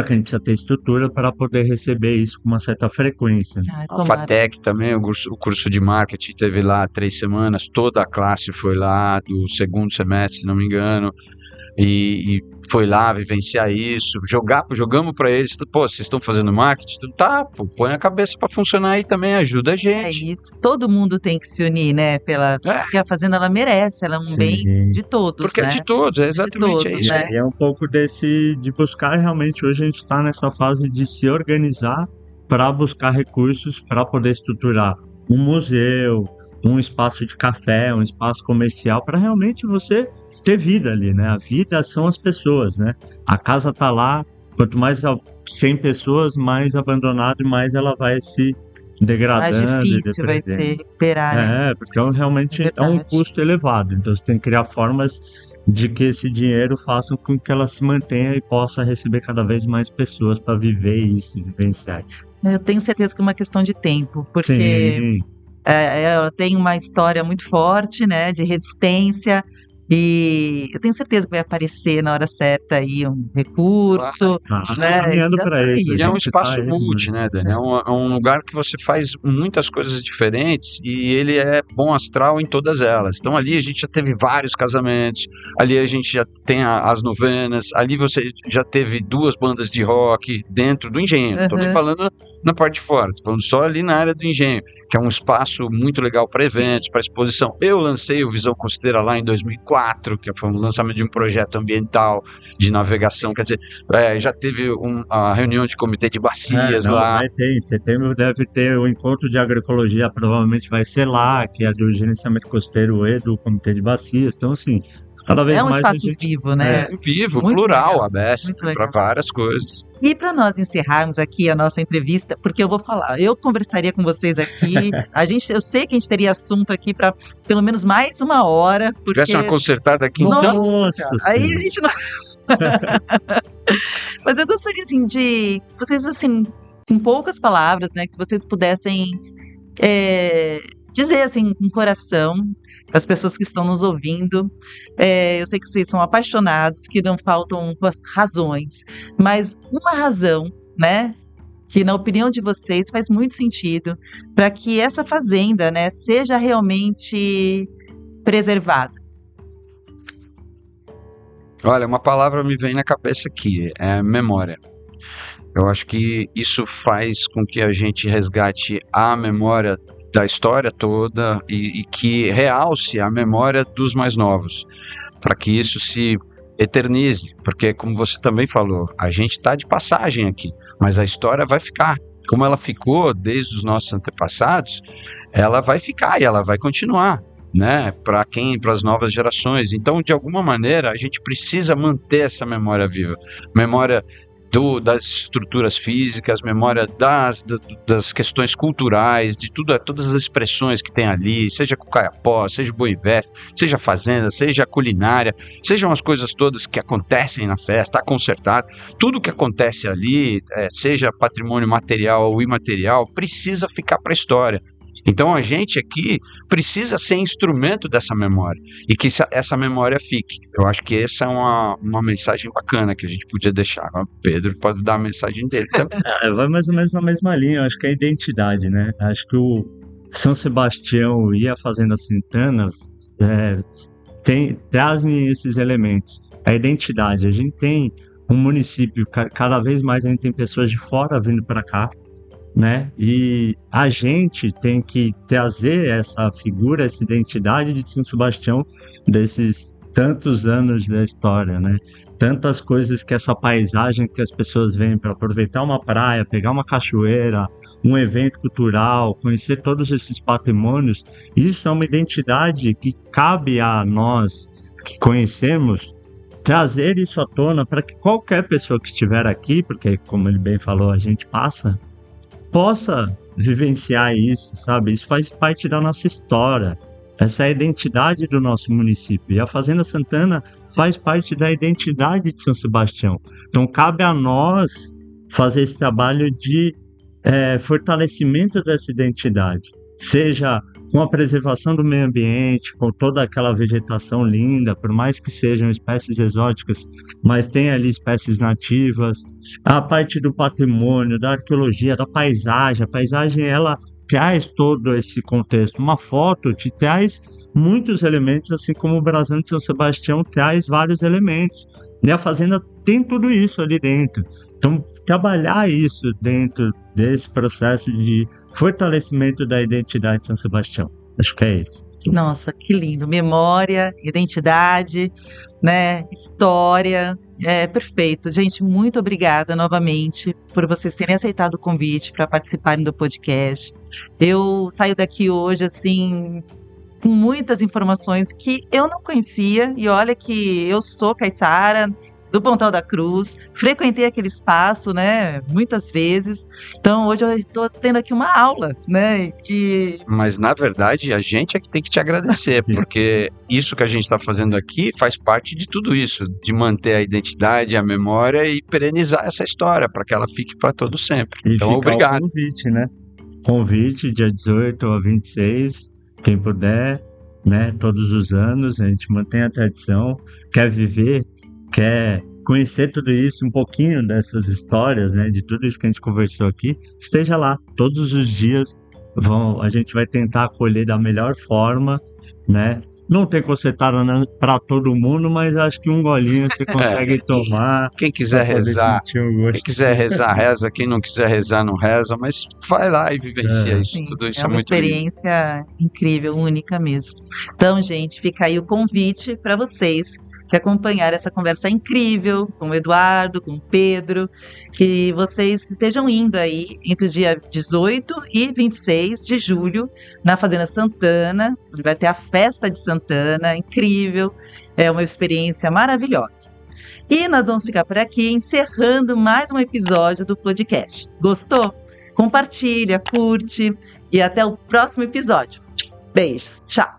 que a gente precisa ter estrutura para poder receber isso com uma certa frequência. Ai, A tomara. FATEC também, o curso de marketing teve lá 3 semanas, toda a classe foi lá do segundo semestre, se não me engano, e foi lá vivenciar isso, jogamos para eles, pô, vocês estão fazendo marketing? Então, tá, pô, põe a cabeça para funcionar aí também, ajuda a É gente. isso. Todo mundo tem que se unir, né? Porque a fazenda ela merece, ela é um Sim. bem de todos, Porque é né? de todos, é exatamente todos, isso. né? E é um pouco de buscar realmente, hoje a gente está nessa fase de se organizar para buscar recursos para poder estruturar um museu, um espaço de café, um espaço comercial, para realmente você ter vida ali, né? A vida são as pessoas, né? A casa tá lá, quanto mais 100 pessoas, mais abandonado e mais ela vai se Mais degradando e difícil vai ser depredando. recuperar, né? Porque realmente é um Verdade. custo elevado. Então você tem que criar formas de que esse dinheiro faça com que ela se mantenha e possa receber cada vez mais pessoas para viver isso, vivenciar isso. Eu tenho certeza que é uma questão de tempo, porque Sim, ela tem uma história muito forte, né? De resistência. E eu tenho certeza que vai aparecer na hora certa aí um recurso, tá né? caminhando Já para tá aí, isso. E é um gente espaço tá aí, multi, né, Dani? É um lugar que você faz muitas coisas diferentes e ele é bom astral em todas elas. Então ali a gente já teve vários casamentos, ali a gente já tem as novenas, ali você já teve 2 bandas de rock dentro do engenho. Não tô nem Aham. falando na parte de fora, tô falando só ali na área do engenho, que é um espaço muito legal para eventos, para exposição. Eu lancei o Visão Costeira lá em 2004, que foi um lançamento de um projeto ambiental de navegação, quer dizer, já teve a reunião de comitê de bacias não, lá. vai ter. Em setembro deve ter o encontro de agroecologia, provavelmente vai ser lá, que é do gerenciamento costeiro e do comitê de bacias. Então, assim, cada vez É um mais espaço vivo, né? Vivo, Muito plural, legal, aberto muito para legal. várias coisas. E para nós encerrarmos aqui a nossa entrevista, porque eu vou falar, eu conversaria com vocês aqui, eu sei que a gente teria assunto aqui para pelo menos mais 1 hora, porque Tivesse uma consertada aqui, então. Nossa, aí a Senhora. gente não. Mas eu gostaria assim de vocês assim, com poucas palavras, né, que se vocês pudessem dizer assim com o coração para as pessoas que estão nos ouvindo. Eu sei que vocês são apaixonados, que não faltam razões, mas uma razão, né, que na opinião de vocês faz muito sentido para que essa fazenda, né, seja realmente preservada. Olha, uma palavra me vem na cabeça aqui, é memória. Eu acho que isso faz com que a gente resgate a memória da história toda e que realce a memória dos mais novos, para que isso se eternize, porque como você também falou, a gente está de passagem aqui, mas a história vai ficar. Como ela ficou desde os nossos antepassados, ela vai ficar e ela vai continuar, né? Para as novas gerações. Então, de alguma maneira, a gente precisa manter essa memória viva, memória das estruturas físicas, memória das questões culturais, de todas as expressões que tem ali, seja Cucaiapó, seja Boiveste, seja fazenda, seja culinária, sejam as coisas todas que acontecem na festa, está consertado, tudo que acontece ali, seja patrimônio material ou imaterial, precisa ficar para a história. Então a gente aqui precisa ser instrumento dessa memória e que essa memória fique. Eu acho que essa é uma mensagem bacana que a gente podia deixar. O Pedro pode dar a mensagem dele também. Vai mais ou menos na mesma linha, eu acho que é a identidade, né? Acho que o São Sebastião e a Fazenda Santana trazem esses elementos. A identidade, a gente tem um município, cada vez mais a gente tem pessoas de fora vindo para cá, né? E a gente tem que trazer essa figura, essa identidade de São Sebastião desses tantos anos da história, né? Tantas coisas que essa paisagem que as pessoas vêm para aproveitar uma praia, pegar uma cachoeira, um evento cultural, conhecer todos esses patrimônios, isso é uma identidade que cabe a nós que conhecemos trazer isso à tona para que qualquer pessoa que estiver aqui, porque como ele bem falou, a gente possa vivenciar isso, sabe? Isso faz parte da nossa história. Essa é a identidade do nosso município. E a Fazenda Santana faz parte da identidade de São Sebastião. Então, cabe a nós fazer esse trabalho de fortalecimento dessa identidade, seja com a preservação do meio ambiente, com toda aquela vegetação linda, por mais que sejam espécies exóticas, mas tem ali espécies nativas, a parte do patrimônio, da arqueologia, da paisagem. A paisagem, ela traz todo esse contexto. Uma foto te traz muitos elementos, assim como o Brasão de São Sebastião traz vários elementos. E a fazenda tem tudo isso ali dentro. Então, trabalhar isso dentro desse processo de fortalecimento da identidade de São Sebastião. Acho que é isso. Nossa, que lindo. Memória, identidade, né? História. É perfeito. Gente, muito obrigada novamente por vocês terem aceitado o convite para participarem do podcast. Eu saio daqui hoje, assim, com muitas informações que eu não conhecia. E olha que eu sou caiçara do Pontal da Cruz, frequentei aquele espaço, né, muitas vezes. Então, hoje eu estou tendo aqui uma aula, né, Mas, na verdade, a gente é que tem que te agradecer, porque isso que a gente está fazendo aqui faz parte de tudo isso, de manter a identidade, a memória e perenizar essa história, para que ela fique para todo sempre. E então, fica obrigado. O convite, né? Convite, dia 18 a 26, quem puder, né, todos os anos, a gente mantém a tradição, quer viver, quer conhecer tudo isso, um pouquinho dessas histórias, né, de tudo isso que a gente conversou aqui, esteja lá. Todos os dias a gente vai tentar acolher da melhor forma, né? Não tem consertado para todo mundo, mas acho que um golinho você consegue tomar. Quem quiser rezar, reza. Quem não quiser rezar, não reza. Mas vai lá e vivencia isso. Sim, tudo isso é uma muito experiência incrível, única mesmo. Então, gente, fica aí o convite para vocês que acompanhar essa conversa incrível com o Eduardo, com o Pedro, que vocês estejam indo aí entre o dia 18 e 26 de julho na Fazenda Santana, onde vai ter a festa de Santana, incrível, é uma experiência maravilhosa. E nós vamos ficar por aqui encerrando mais um episódio do podcast. Gostou? Compartilha, curte e até o próximo episódio. Beijos, tchau!